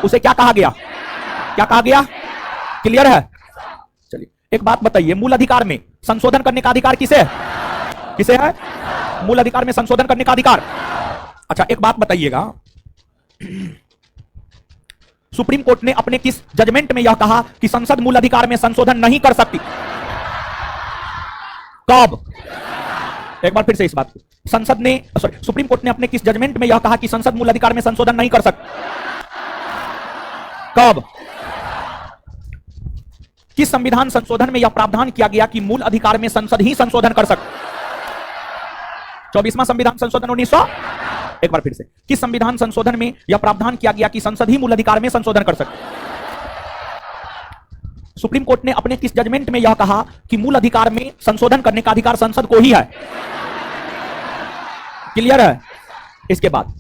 उसे क्या कहा गया? क्या कहा गया? क्लियर है? चलिए एक बात बताइए, मूल अधिकार में संशोधन करने का अधिकार किसे है? किसे है? मूल अधिकार में संशोधन करने का अधिकार। अच्छा एक बात बताइएगा, सुप्रीम कोर्ट ने अपने किस जजमेंट में यह कहा कि संसद मूल अधिकार में संशोधन नहीं कर सकती? कब? एक बार फिर से इस बात को, संसद ने सुप्रीम कोर्ट ने अपने किस जजमेंट में यह कहा कि संसद मूल अधिकार में संशोधन नहीं कर सकती? कब? किस संविधान संशोधन में यह प्रावधान किया गया कि मूल अधिकार में संसद ही संशोधन कर सकती? 24वां संविधान संशोधन 1900। एक बार फिर से, किस संविधान संशोधन में यह प्रावधान किया गया कि संसद ही मूल अधिकार में संशोधन कर सकती? सुप्रीम कोर्ट ने अपने किस जजमेंट में यह कहा कि मूल अधिकार में संशोधन करने का अधिकार संसद को ही है? क्लियर है? इसके बाद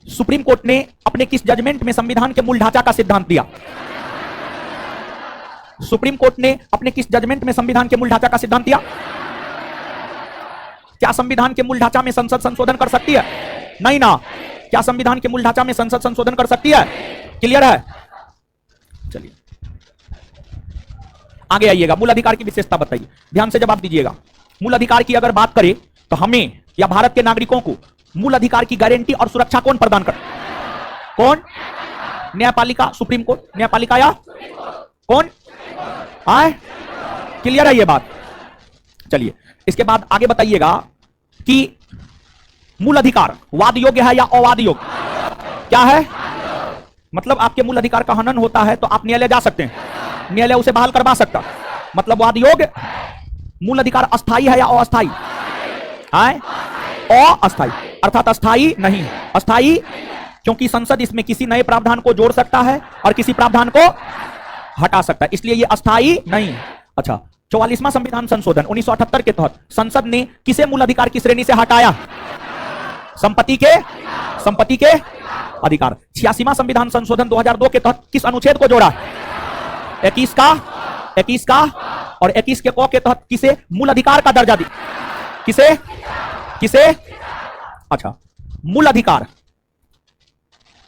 सुप्रीम कोर्ट ने अपने किस जजमेंट में संविधान के मूल ढांचा का सिद्धांत दिया? सुप्रीम कोर्ट ने अपने किस जजमेंट में संविधान के मूल ढांचा का सिद्धांत दिया? क्या संविधान के मूल ढांचा में संसद संशोधन कर सकती है? नहीं ना। क्या संविधान के मूल ढांचा में संसद संशोधन कर सकती है? क्लियर है? चलिए आगे आइएगा। मूल अधिकार की विशेषता बताइए, ध्यान से जवाब दीजिएगा। मूल अधिकार की अगर बात करें तो हमें या भारत के नागरिकों को मूल अधिकार की गारंटी और सुरक्षा कौन प्रदान कर? कौन? न्यायपालिका, सुप्रीम कोर्ट, न्यायपालिका या कौन? आए? क्लियर है ये बात? चलिए इसके बाद आगे बताइएगा कि मूल अधिकार वाद योग्य है या अवाद योग्य? क्या है? मतलब आपके मूल अधिकार का हनन होता है तो आप न्यायालय जा सकते हैं, न्यायालय उसे बहाल करवा सकता, मतलब वाद योग्य। मूल अधिकार अस्थाई है या अस्थाई? अस्थाई, अर्थात अस्थाई नहीं। अस्थाई क्योंकि संसद इसमें किसी नए प्रावधान को जोड़ सकता है और किसी प्रावधान को हटा सकता है, इसलिए यह अस्थाई नहीं है। अच्छा, 44वां संविधान संशोधन 1978 के तहत संसद ने किसे मूल अधिकार की श्रेणी से हटाया? संपत्ति के अधिकार। 86वां संविधान संशोधन 2002 के तहत किस अनुच्छेद को जोड़ा? 21 का और 21 के क के तहत किसे मूल अधिकार का दर्जा दी? किसे? अच्छा, मूल अधिकार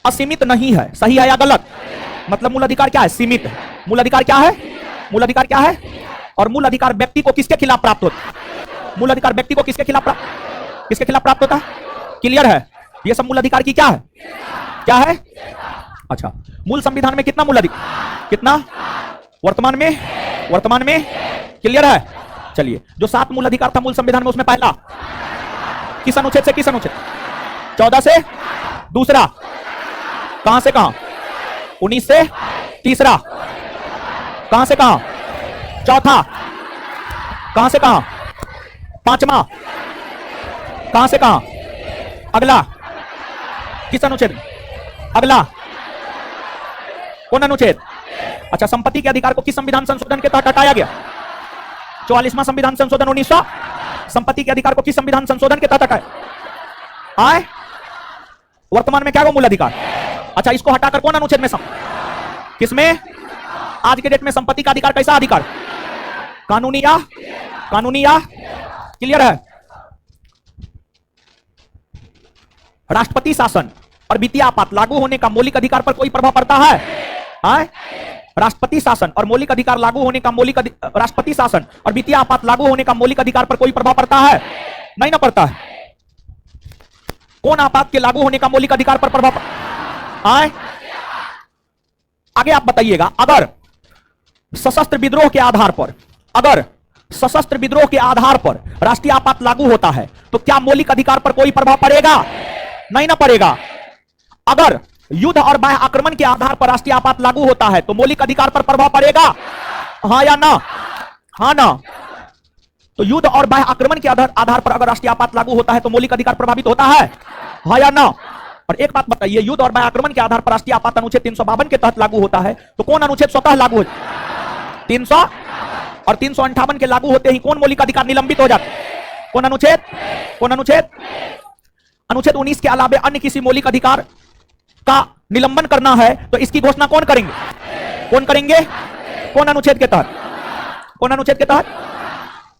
असीमित नहीं है, सही है या गलत? मतलब मूल अधिकार क्या है? सीमित है। मूल अधिकार क्या है? मूल अधिकार क्या है? और मूल अधिकार व्यक्ति को किसके खिलाफ प्राप्त होता है? मूल अधिकार व्यक्ति को किसके खिलाफ प्राप्त होता है? क्लियर है? ये सब मूल अधिकार की क्या है? अच्छा, मूल संविधान में कितना मूल अधिकार? कितना वर्तमान में? क्लियर है? चलिए, जो 7 मूल अधिकार था मूल संविधान में, उसमें पहला किस अनुच्छेद से किस अनुच्छेद? 14 से दूसरा, कहां से कहां? 19 से तीसरा, कहां से कहां? चौथा, कहां से कहां? पांचवा, कहां से कहां? अगला किस अनुच्छेद? अगला कौन अनुच्छेद? अच्छा, संपत्ति के अधिकार को किस संविधान संशोधन के तहत हटाया गया? 44वां संविधान संशोधन 1900। संपत्ति के अधिकार को किस संविधान संशोधन के तहत हटाया? वर्तमान में क्या हो? मूल अधिकार। अच्छा, इसको हटाकर कौन अनुच्छेद में किसमें? आज के डेट में संपत्ति का अधिकार कैसा अधिकार? कानूनी या क्लियर है? राष्ट्रपति शासन और वित्तीय आपात लागू होने का मौलिक अधिकार पर कोई प्रभाव पड़ता है? राष्ट्रपति शासन और मौलिक अधिकार लागू होने का राष्ट्रपति शासन और वित्तीय आपात लागू होने का मौलिक अधिकार पर कोई प्रभाव पड़ता है? नहीं ना पड़ता है। कौन आपात के लागू होने का मौलिक अधिकार पर प्रभाव आगे आप बताइएगा। अगर सशस्त्र विद्रोह के आधार पर राष्ट्रीय आपात लागू होता है तो क्या मौलिक अधिकार पर कोई प्रभाव पड़ेगा? नहीं ना पड़ेगा। अगर युद्ध और बाह्य आक्रमण के आधार पर राष्ट्रीय आपात लागू होता है तो मौलिक अधिकार पर प्रभाव पड़ेगा? हाँ या ना? हाँ ना। तो युद्ध और बाह्य आक्रमण के आधार पर अगर राष्ट्रीय आपात लागू होता है तो मौलिक अधिकार प्रभावित होता है? हाँ या ना? और एक बात बताइए, युद्ध और बाह्य आक्रमण के आधार पर राष्ट्रीय आपात अनुच्छेद 352 के तहत लागू होता है तो कौन अनुच्छेद स्वतः लागू हो? 300 और 358 के लागू होते ही कौन मौलिक अधिकार निलंबित हो जाता? कौन अनुच्छेद? अनुच्छेद 19 के अलावे अन्य किसी मौलिक अधिकार का निलंबन करना है तो इसकी घोषणा कौन करेंगे? कौन अनुच्छेद के तहत?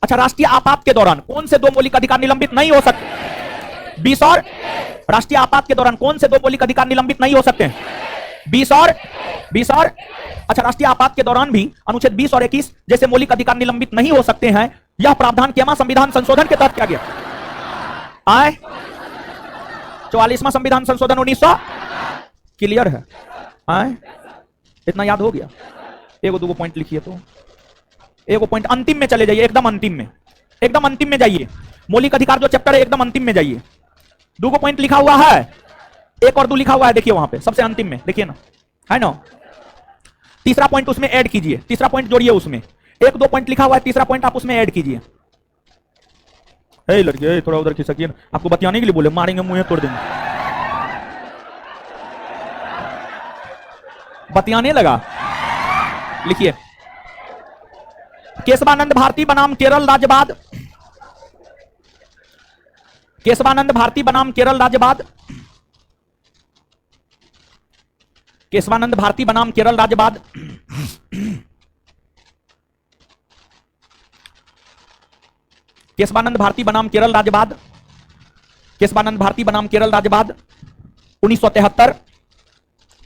अच्छा, राष्ट्रीय आपात के दौरान कौन से 2 मौलिक अधिकार निलंबित नहीं हो सकते? 20 और राष्ट्रीय आपात के दौरान कौन से 2 मौलिक अधिकार निलंबित नहीं हो सकते हैं? 20 और अच्छा, राष्ट्रीय आपात के दौरान भी अनुच्छेद 20 और 21 जैसे मौलिक अधिकार निलंबित नहीं हो सकते हैं। यह प्रावधान केमा संविधान संशोधन के तहत किया गया? 44वां संविधान संशोधन 1900। क्लियर है? इतना याद हो गया? एगो 2 पॉइंट लिखिए तो, एगो पॉइंट अंतिम में चले जाइए, एकदम अंतिम में। एकदम अंतिम में जाइए, मौलिक अधिकार जो चैप्टर है एकदम अंतिम में जाइए। 2 पॉइंट लिखा हुआ है, 1 और 2 लिखा हुआ है, देखिए वहां पे सबसे अंतिम में, देखिए ना, है ना। तीसरा पॉइंट उसमें ऐड कीजिए, तीसरा पॉइंट जोड़िए उसमें, 1-2 पॉइंट लिखा हुआ है, तीसरा पॉइंट आप उसमें ऐड कीजिए। लड़के थोड़ा उधर खिसकिए, आपको बतियाने के लिए बोले, मारेंगे मुंह तोड़ देंगे। बतियाने लगा, लिखिए, केशवानंद भारती बनाम केरल राज्यवाद, केशवानंद भारती बनाम केरल राज्यवाद, केशवानंद भारती बनाम केरल राज्यवाद। केशवानंद भारती बनाम केरल राज्यवाद, केशवानंद भारती बनाम केरल राज्यवाद 1973।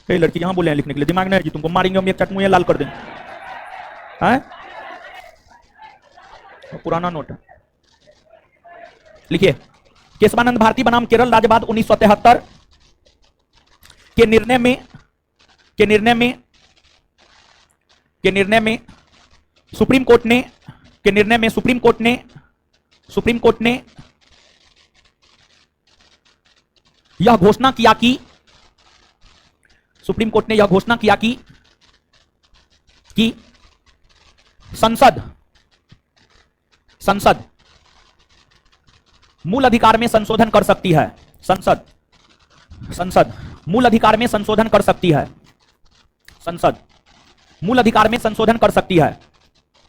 लड़की यहां बोले हैं लिखने के लिए, दिमाग नहीं है जी तुमको, मारेंगे हम, एक चट मुंह लाल कर देंगे, हैं? पुराना नोट है, लिखिए, केशवानंद भारती बनाम केरल राज्यवाद 1973 के निर्णय में सुप्रीम कोर्ट ने यह घोषणा किया कि सुप्रीम कोर्ट ने यह घोषणा किया कि संसद मूल अधिकार में संशोधन कर सकती है, संसद मूल अधिकार में संशोधन कर सकती है, संसद मूल अधिकार में संशोधन कर सकती है,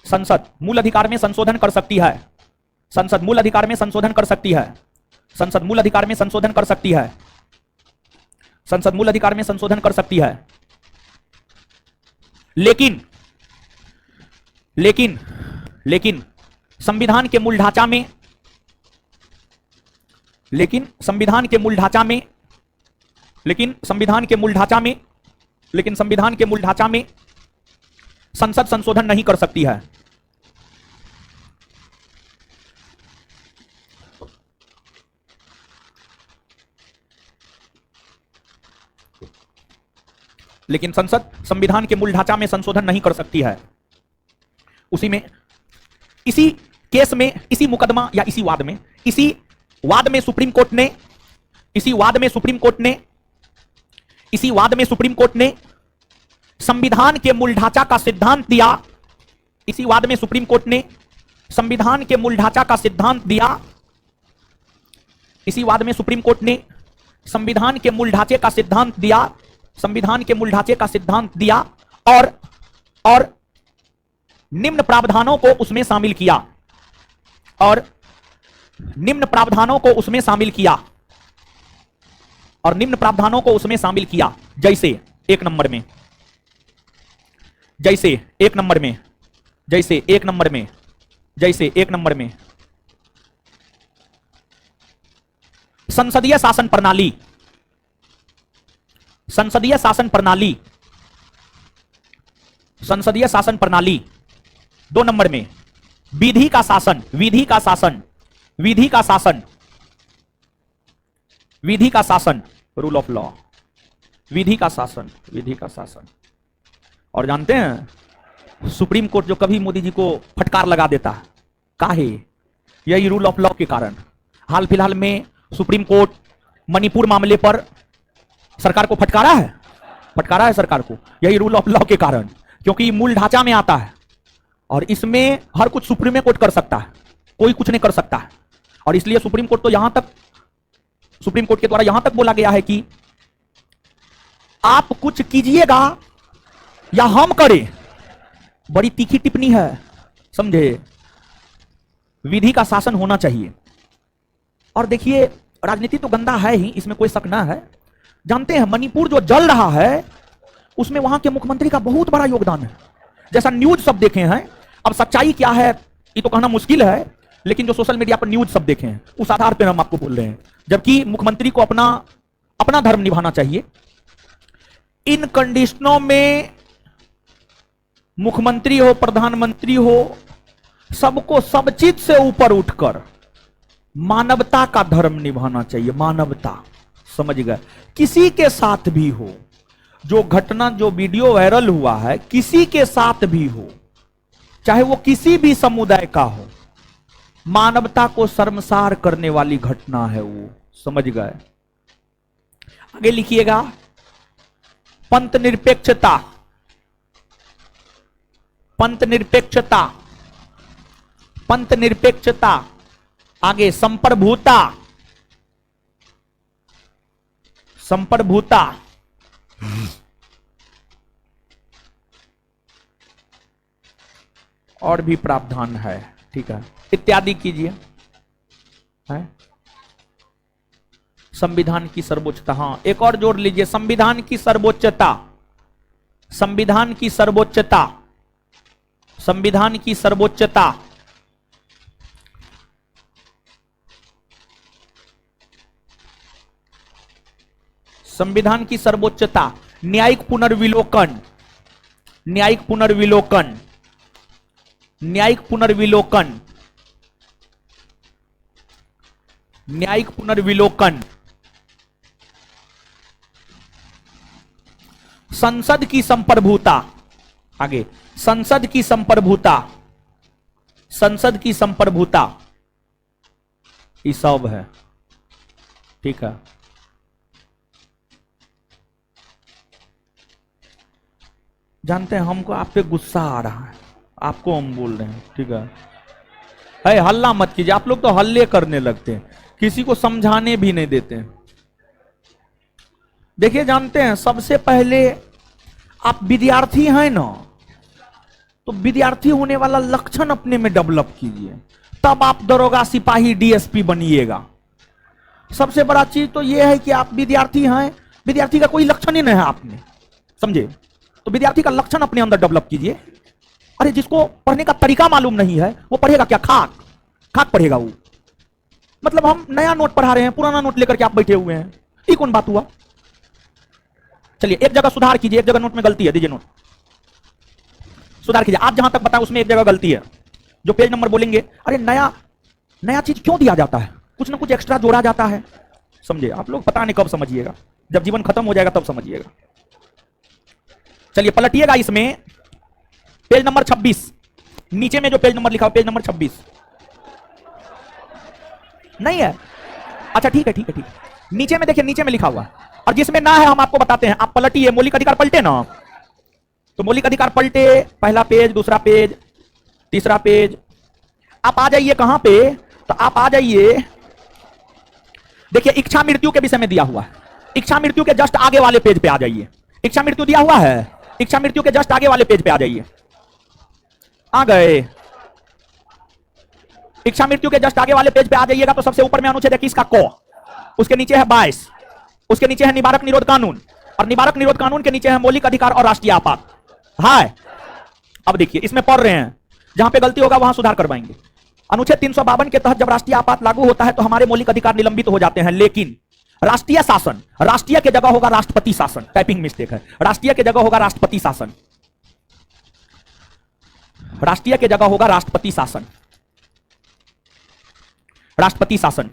संसद मूल अधिकार में संशोधन कर सकती है, संसद मूल अधिकार में संशोधन कर सकती है, संसद मूल अधिकार में संशोधन कर सकती है, संसद मूल अधिकार में संशोधन कर सकती है। लेकिन लेकिन लेकिन संविधान के मूल ढांचा में, लेकिन संविधान के मूल ढांचा में, लेकिन संविधान के मूल ढांचा में, लेकिन संविधान के मूल ढांचा में संसद संशोधन नहीं कर सकती है। लेकिन संसद संविधान के मूल ढांचा में संशोधन नहीं कर सकती है। उसी में, इसी केस में, इसी मुकदमा या इसी वाद में, इसी वाद में सुप्रीम कोर्ट ने, इसी वाद में सुप्रीम कोर्ट ने, इसी वाद में सुप्रीम कोर्ट ने संविधान के मूल ढांचा का सिद्धांत दिया, इसी वाद में सुप्रीम कोर्ट ने संविधान के मूल ढांचा का सिद्धांत दिया, इसी वाद में सुप्रीम कोर्ट ने संविधान के मूल ढांचे का सिद्धांत दिया, संविधान के मूल ढांचे का सिद्धांत दिया और निम्न प्रावधानों को उसमें शामिल किया, और निम्न प्रावधानों को उसमें शामिल किया, और निम्न प्रावधानों को उसमें शामिल किया। जैसे 1 नंबर में, जैसे 1 नंबर में, जैसे 1 नंबर में, जैसे 1 नंबर में संसदीय शासन प्रणाली, संसदीय शासन प्रणाली, संसदीय शासन प्रणाली। 2 नंबर में विधि का शासन, विधि का शासन, विधि का शासन, विधि का शासन, रूल ऑफ लॉ, विधि का शासन, विधि का शासन। और जानते हैं सुप्रीम कोर्ट जो कभी मोदी जी को फटकार लगा देता है, काहे? यही रूल ऑफ लॉ के कारण। हाल फिलहाल में सुप्रीम कोर्ट मणिपुर मामले पर सरकार को फटकारा है सरकार को, यही रूल ऑफ लॉ के कारण, क्योंकि मूल ढांचा में आता है और इसमें हर कुछ सुप्रीम कोर्ट कर सकता है, कोई कुछ नहीं कर सकता है। और इसलिए सुप्रीम कोर्ट तो यहां तक, सुप्रीम कोर्ट के द्वारा यहां तक बोला गया है कि आप कुछ कीजिएगा या हम करें। बड़ी तीखी टिप्पणी है, समझे? विधि का शासन होना चाहिए। और देखिए राजनीति तो गंदा है ही, इसमें कोई शक ना है। जानते हैं मणिपुर जो जल रहा है उसमें वहां के मुख्यमंत्री का बहुत बड़ा योगदान है। जैसा न्यूज सब देखे हैं, अब सच्चाई क्या है ये तो कहना मुश्किल है, लेकिन जो सोशल मीडिया पर न्यूज सब देखे हैं उस आधार पर हम आपको बोल रहे हैं। जबकि मुख्यमंत्री को अपना धर्म निभाना चाहिए। इन कंडीशनों में मुख्यमंत्री हो, प्रधानमंत्री हो, सबको सब चीज से ऊपर उठकर मानवता का धर्म निभाना चाहिए। मानवता, समझ गए? किसी के साथ भी हो, जो घटना, जो वीडियो वायरल हुआ है, किसी के साथ भी हो, चाहे वो किसी भी समुदाय का हो, मानवता को शर्मसार करने वाली घटना है वो, समझ गए। आगे लिखिएगा, पंथ निरपेक्षता, पंथ निरपेक्षता, पंथ निरपेक्षता, आगे संप्रभुता, संप्रभुता, और भी प्रावधान है, ठीक है, इत्यादि कीजिए। है संविधान की सर्वोच्चता, हाँ एक और जोड़ लीजिए, संविधान की सर्वोच्चता, संविधान की सर्वोच्चता, संविधान की सर्वोच्चता, संविधान की सर्वोच्चता, न्यायिक पुनर्विलोकन, न्यायिक पुनर्विलोकन, न्यायिक पुनर्विलोकन, न्यायिक पुनर्विलोकन, संसद की संप्रभुता, आगे संसद की संप्रभुता, संसद की संप्रभुता, ये सब है, ठीक है। जानते हैं हमको आप पे गुस्सा आ रहा है, आपको हम बोल रहे हैं, ठीक है, हल्ला मत कीजिए, आप लोग तो हल्ले करने लगते हैं, किसी को समझाने भी नहीं देते हैं। देखिए जानते हैं, सबसे पहले आप विद्यार्थी हैं ना, तो विद्यार्थी होने वाला लक्षण अपने में डेवलप कीजिए, तब आप दरोगा, सिपाही, डीएसपी बनिएगा। सबसे बड़ा चीज तो यह है कि आप विद्यार्थी हैं, विद्यार्थी का कोई लक्षण ही नहीं है आपने, समझे, तो विद्यार्थी का लक्षण अपने अंदर डेवलप कीजिए। अरे जिसको पढ़ने का तरीका मालूम नहीं है वो पढ़ेगा क्या, खाक खाक पढ़ेगा वो। मतलब हम नया नोट पढ़ा रहे हैं, पुराना नोट लेकर के आप बैठे हुए हैं, ये कौन बात हुआ। चलिए एक जगह सुधार कीजिए, एक जगह नोट में गलती है, दीजिए नोट, सुधार कीजिए। आप जहां तक बताएं उसमें एक जगह गलती है, जो पेज नंबर बोलेंगे, अरे नया नया चीज क्यों दिया जाता है, कुछ ना कुछ एक्स्ट्रा जोड़ा जाता है, समझे। आप लोग पता नहीं कब समझिएगा, जब जीवन खत्म हो जाएगा तब समझिएगा। चलिए पलटिएगा, इसमें पेज नंबर 26, नीचे में जो पेज नंबर लिखा हो, पेज नंबर 26 नहीं है, अच्छा ठीक है ठीक है ठीक है, नीचे में देखिए, नीचे में लिखा हुआ, और जिसमें ना है हम आपको बताते हैं। आप पलटिए, मौलिक अधिकार पलटे ना, तो मौलिक अधिकार पलटे, पहला पेज, दूसरा पेज, तीसरा पेज, आप आ जाइए कहां पे, तो आप आ जाइए, देखिए इच्छा मृत्यु के विषय में दिया हुआ है, इच्छा मृत्यु के जस्ट आगे वाले पेज पे आ जाइए, इच्छा मृत्यु दिया हुआ है, इच्छा मृत्यु के जस्ट आगे वाले पेज पे आ जाइए, आ गए, इच्छा मृत्यु के जस्ट आगे वाले पेज पे आ जाइएगा, तो सबसे ऊपर में अनुच्छेद 21 का क, उसके नीचे है 22, उसके नीचे है निवारक निरोध कानून, और निवारक निरोध कानून के नीचे है मौलिक अधिकार और राष्ट्रीय आपात। हाय अब देखिए इसमें पढ़ रहे हैं, जहां पे गलती होगा वहां सुधार करवाएंगे। अनुच्छेद 352 के तहत जब राष्ट्रीय आपात लागू होता है तो हमारे मौलिक अधिकार निलंबित हो जाते हैं, लेकिन राष्ट्रीय शासन, राष्ट्रीय के जगह होगा राष्ट्रपति शासन, टाइपिंग मिस्टेक है, राष्ट्रीय के जगह होगा राष्ट्रपति शासन, राष्ट्रीय के जगह होगा राष्ट्रपति शासन, राष्ट्रपति शासन,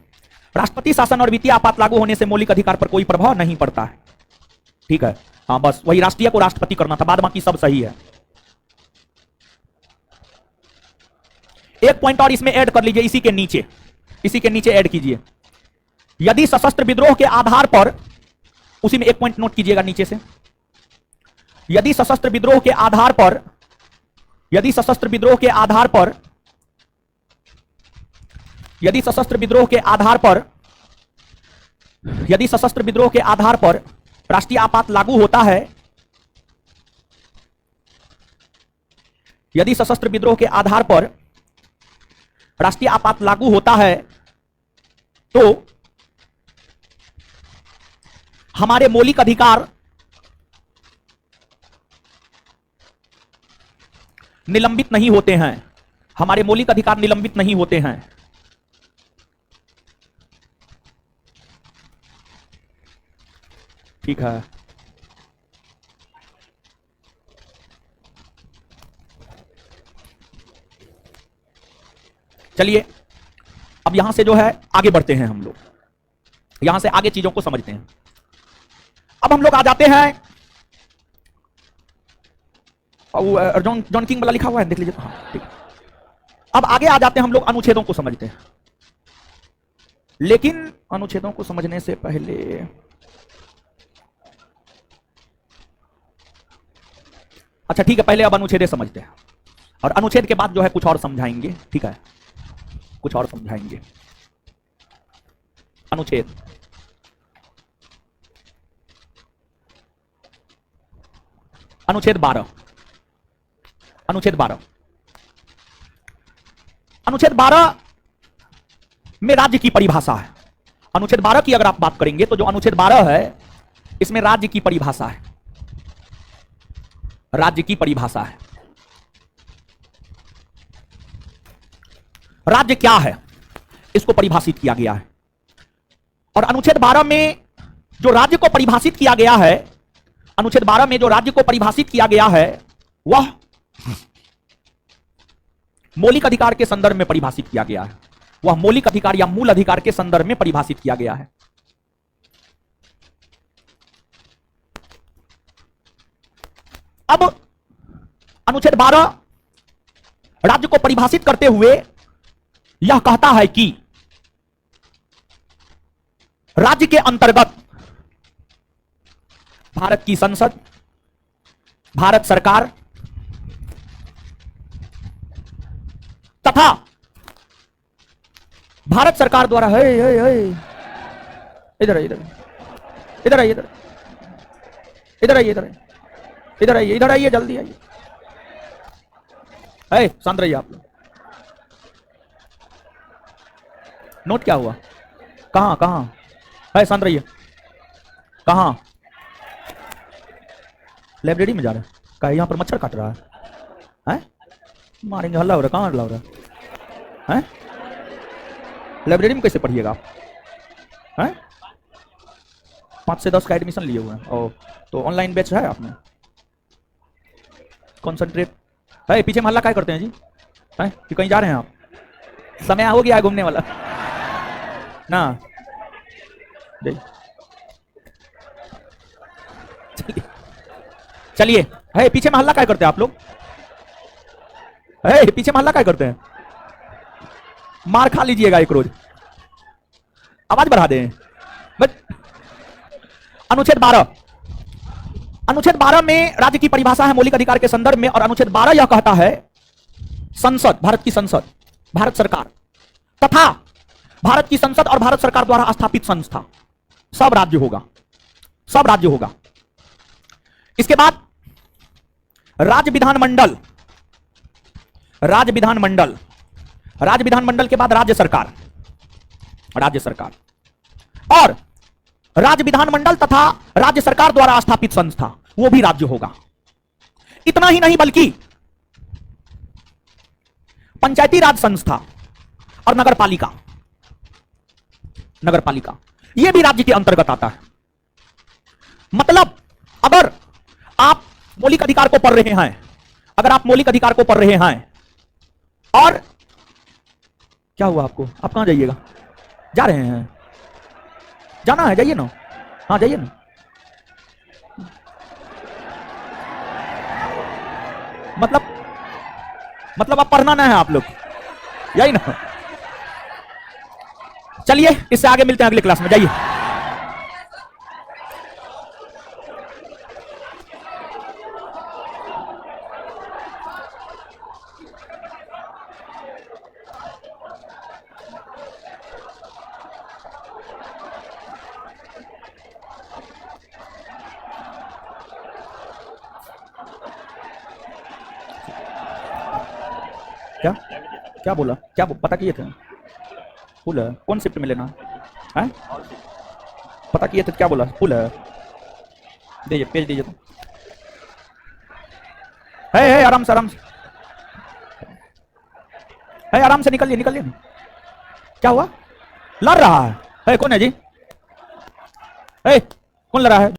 राष्ट्रपति शासन और वित्तीय आपात लागू होने से मौलिक अधिकार पर कोई प्रभाव नहीं पड़ता है, ठीक है। हाँ बस वही राष्ट्रीय को राष्ट्रपति करना था, बाद बाकी सब सही है। एक पॉइंट और इसमें ऐड कर लीजिए, इसी के नीचे ऐड कीजिए, यदि सशस्त्र विद्रोह के आधार पर, उसी में एक पॉइंट नोट कीजिएगा नीचे से, यदि सशस्त्र विद्रोह के आधार पर, यदि सशस्त्र विद्रोह के आधार पर, यदि सशस्त्र विद्रोह के आधार पर, यदि सशस्त्र विद्रोह के आधार पर राष्ट्रीय आपात लागू होता है, यदि सशस्त्र विद्रोह के आधार पर राष्ट्रीय आपात लागू होता है तो हमारे मौलिक अधिकार निलंबित नहीं होते हैं, हमारे मौलिक अधिकार निलंबित नहीं होते हैं। ठीक है, चलिए अब यहां से जो है आगे बढ़ते हैं हम लोग, यहां से आगे चीजों को समझते हैं। अब हम लोग आ जाते हैं, जॉन किंग वाला लिखा हुआ है, देख लीजिए। हाँ ठीक, अब आगे आ जाते हैं हम लोग अनुच्छेदों को समझते हैं, लेकिन अनुच्छेदों को समझने से पहले अच्छा ठीक है, पहले अब अनुच्छेद समझते हैं और अनुच्छेद के बाद जो है कुछ और समझाएंगे, ठीक है, कुछ और समझाएंगे। अनुच्छेद अनुच्छेद 12, अनुच्छेद 12, अनुच्छेद 12 में राज्य की परिभाषा है। अनुच्छेद 12 की अगर आप बात करेंगे तो जो अनुच्छेद 12 है इसमें राज्य की परिभाषा है, राज्य की परिभाषा है। राज्य क्या है इसको परिभाषित किया गया है, और अनुच्छेद 12 में जो राज्य को परिभाषित किया गया है, अनुच्छेद 12 में जो राज्य को परिभाषित किया गया है वह मौलिक अधिकार के संदर्भ में परिभाषित किया गया है, वह मौलिक अधिकार या मूल अधिकार के संदर्भ में परिभाषित किया गया है। अब अनुच्छेद 12 राज्य को परिभाषित करते हुए यह कहता है कि राज्य के अंतर्गत भारत की संसद, भारत सरकार तथा भारत सरकार द्वारा इधर आइए, इधर आइए, इधर इधर आइए, इधर इधर आइए, इधर आइए, जल्दी आइए, शांत रहिए आप लोग। नोट क्या हुआ? कहां कहां है? शांत रहिए। कहां? लाइब्रेरी में जा रहे हैं? कहा यहां पर मच्छर काट रहा है? मारेंगे, हल्ला हो रहा है। कहां हल्ला हो रहा है? लाइब्रेरी में कैसे पढ़िएगा आप? 5 से 10 का एडमिशन लिए हुए हैं। ओ, तो ऑनलाइन बैच है आपने? कॉन्सेंट्रेट है। पीछे में हल्ला क्या करते हैं जी? कि कहीं जा रहे हैं आप? समय हो गया है घूमने वाला ना। चलिए, है पीछे में हल्ला क्या करते हैं आप लोग? है पीछे में हल्ला क्या करते हैं? मार खा लीजिएगा एक रोज, आवाज बढ़ा दें। अनुच्छेद 12, अनुच्छेद 12 में राज्य की परिभाषा है मौलिक अधिकार के संदर्भ में, और अनुच्छेद 12 यह कहता है संसद, भारत की संसद, भारत सरकार तथा भारत की संसद और भारत सरकार द्वारा स्थापित संस्था सब राज्य होगा, सब राज्य होगा। इसके बाद राज्य विधानमंडल, राज्य विधानमंडल, राज्य विधानमंडल के बाद राज्य सरकार, राज्य सरकार और राज्य विधानमंडल तथा राज्य सरकार द्वारा स्थापित संस्था वो भी राज्य होगा। इतना ही नहीं बल्कि पंचायती राज संस्था और नगरपालिका, नगरपालिका ये भी राज्य के अंतर्गत आता है। मतलब अगर आप मौलिक अधिकार को पढ़ रहे हैं, अगर आप मौलिक अधिकार को पढ़ रहे हैं और क्या हुआ आपको? आप कहां जाइएगा? जा रहे हैं? जाना है? जाइए ना। हाँ जाइए ना। मतलब अब पढ़ना ना है आप लोग, यही ना। चलिए इससे आगे मिलते हैं अगले क्लास में। जाइए। क्या क्या बोला? क्या पता किए थे? फुल है? कौन शिफ्ट में लेना है? पता किए थे? क्या बोला? फुल है? दीजिए, पेज दीजिए। तो है आराम से, आराम से है, आराम से निकलिए, निकलिए। क्या हुआ? लड़ रहा है? कौन है जी? कौन लड़ रहा है?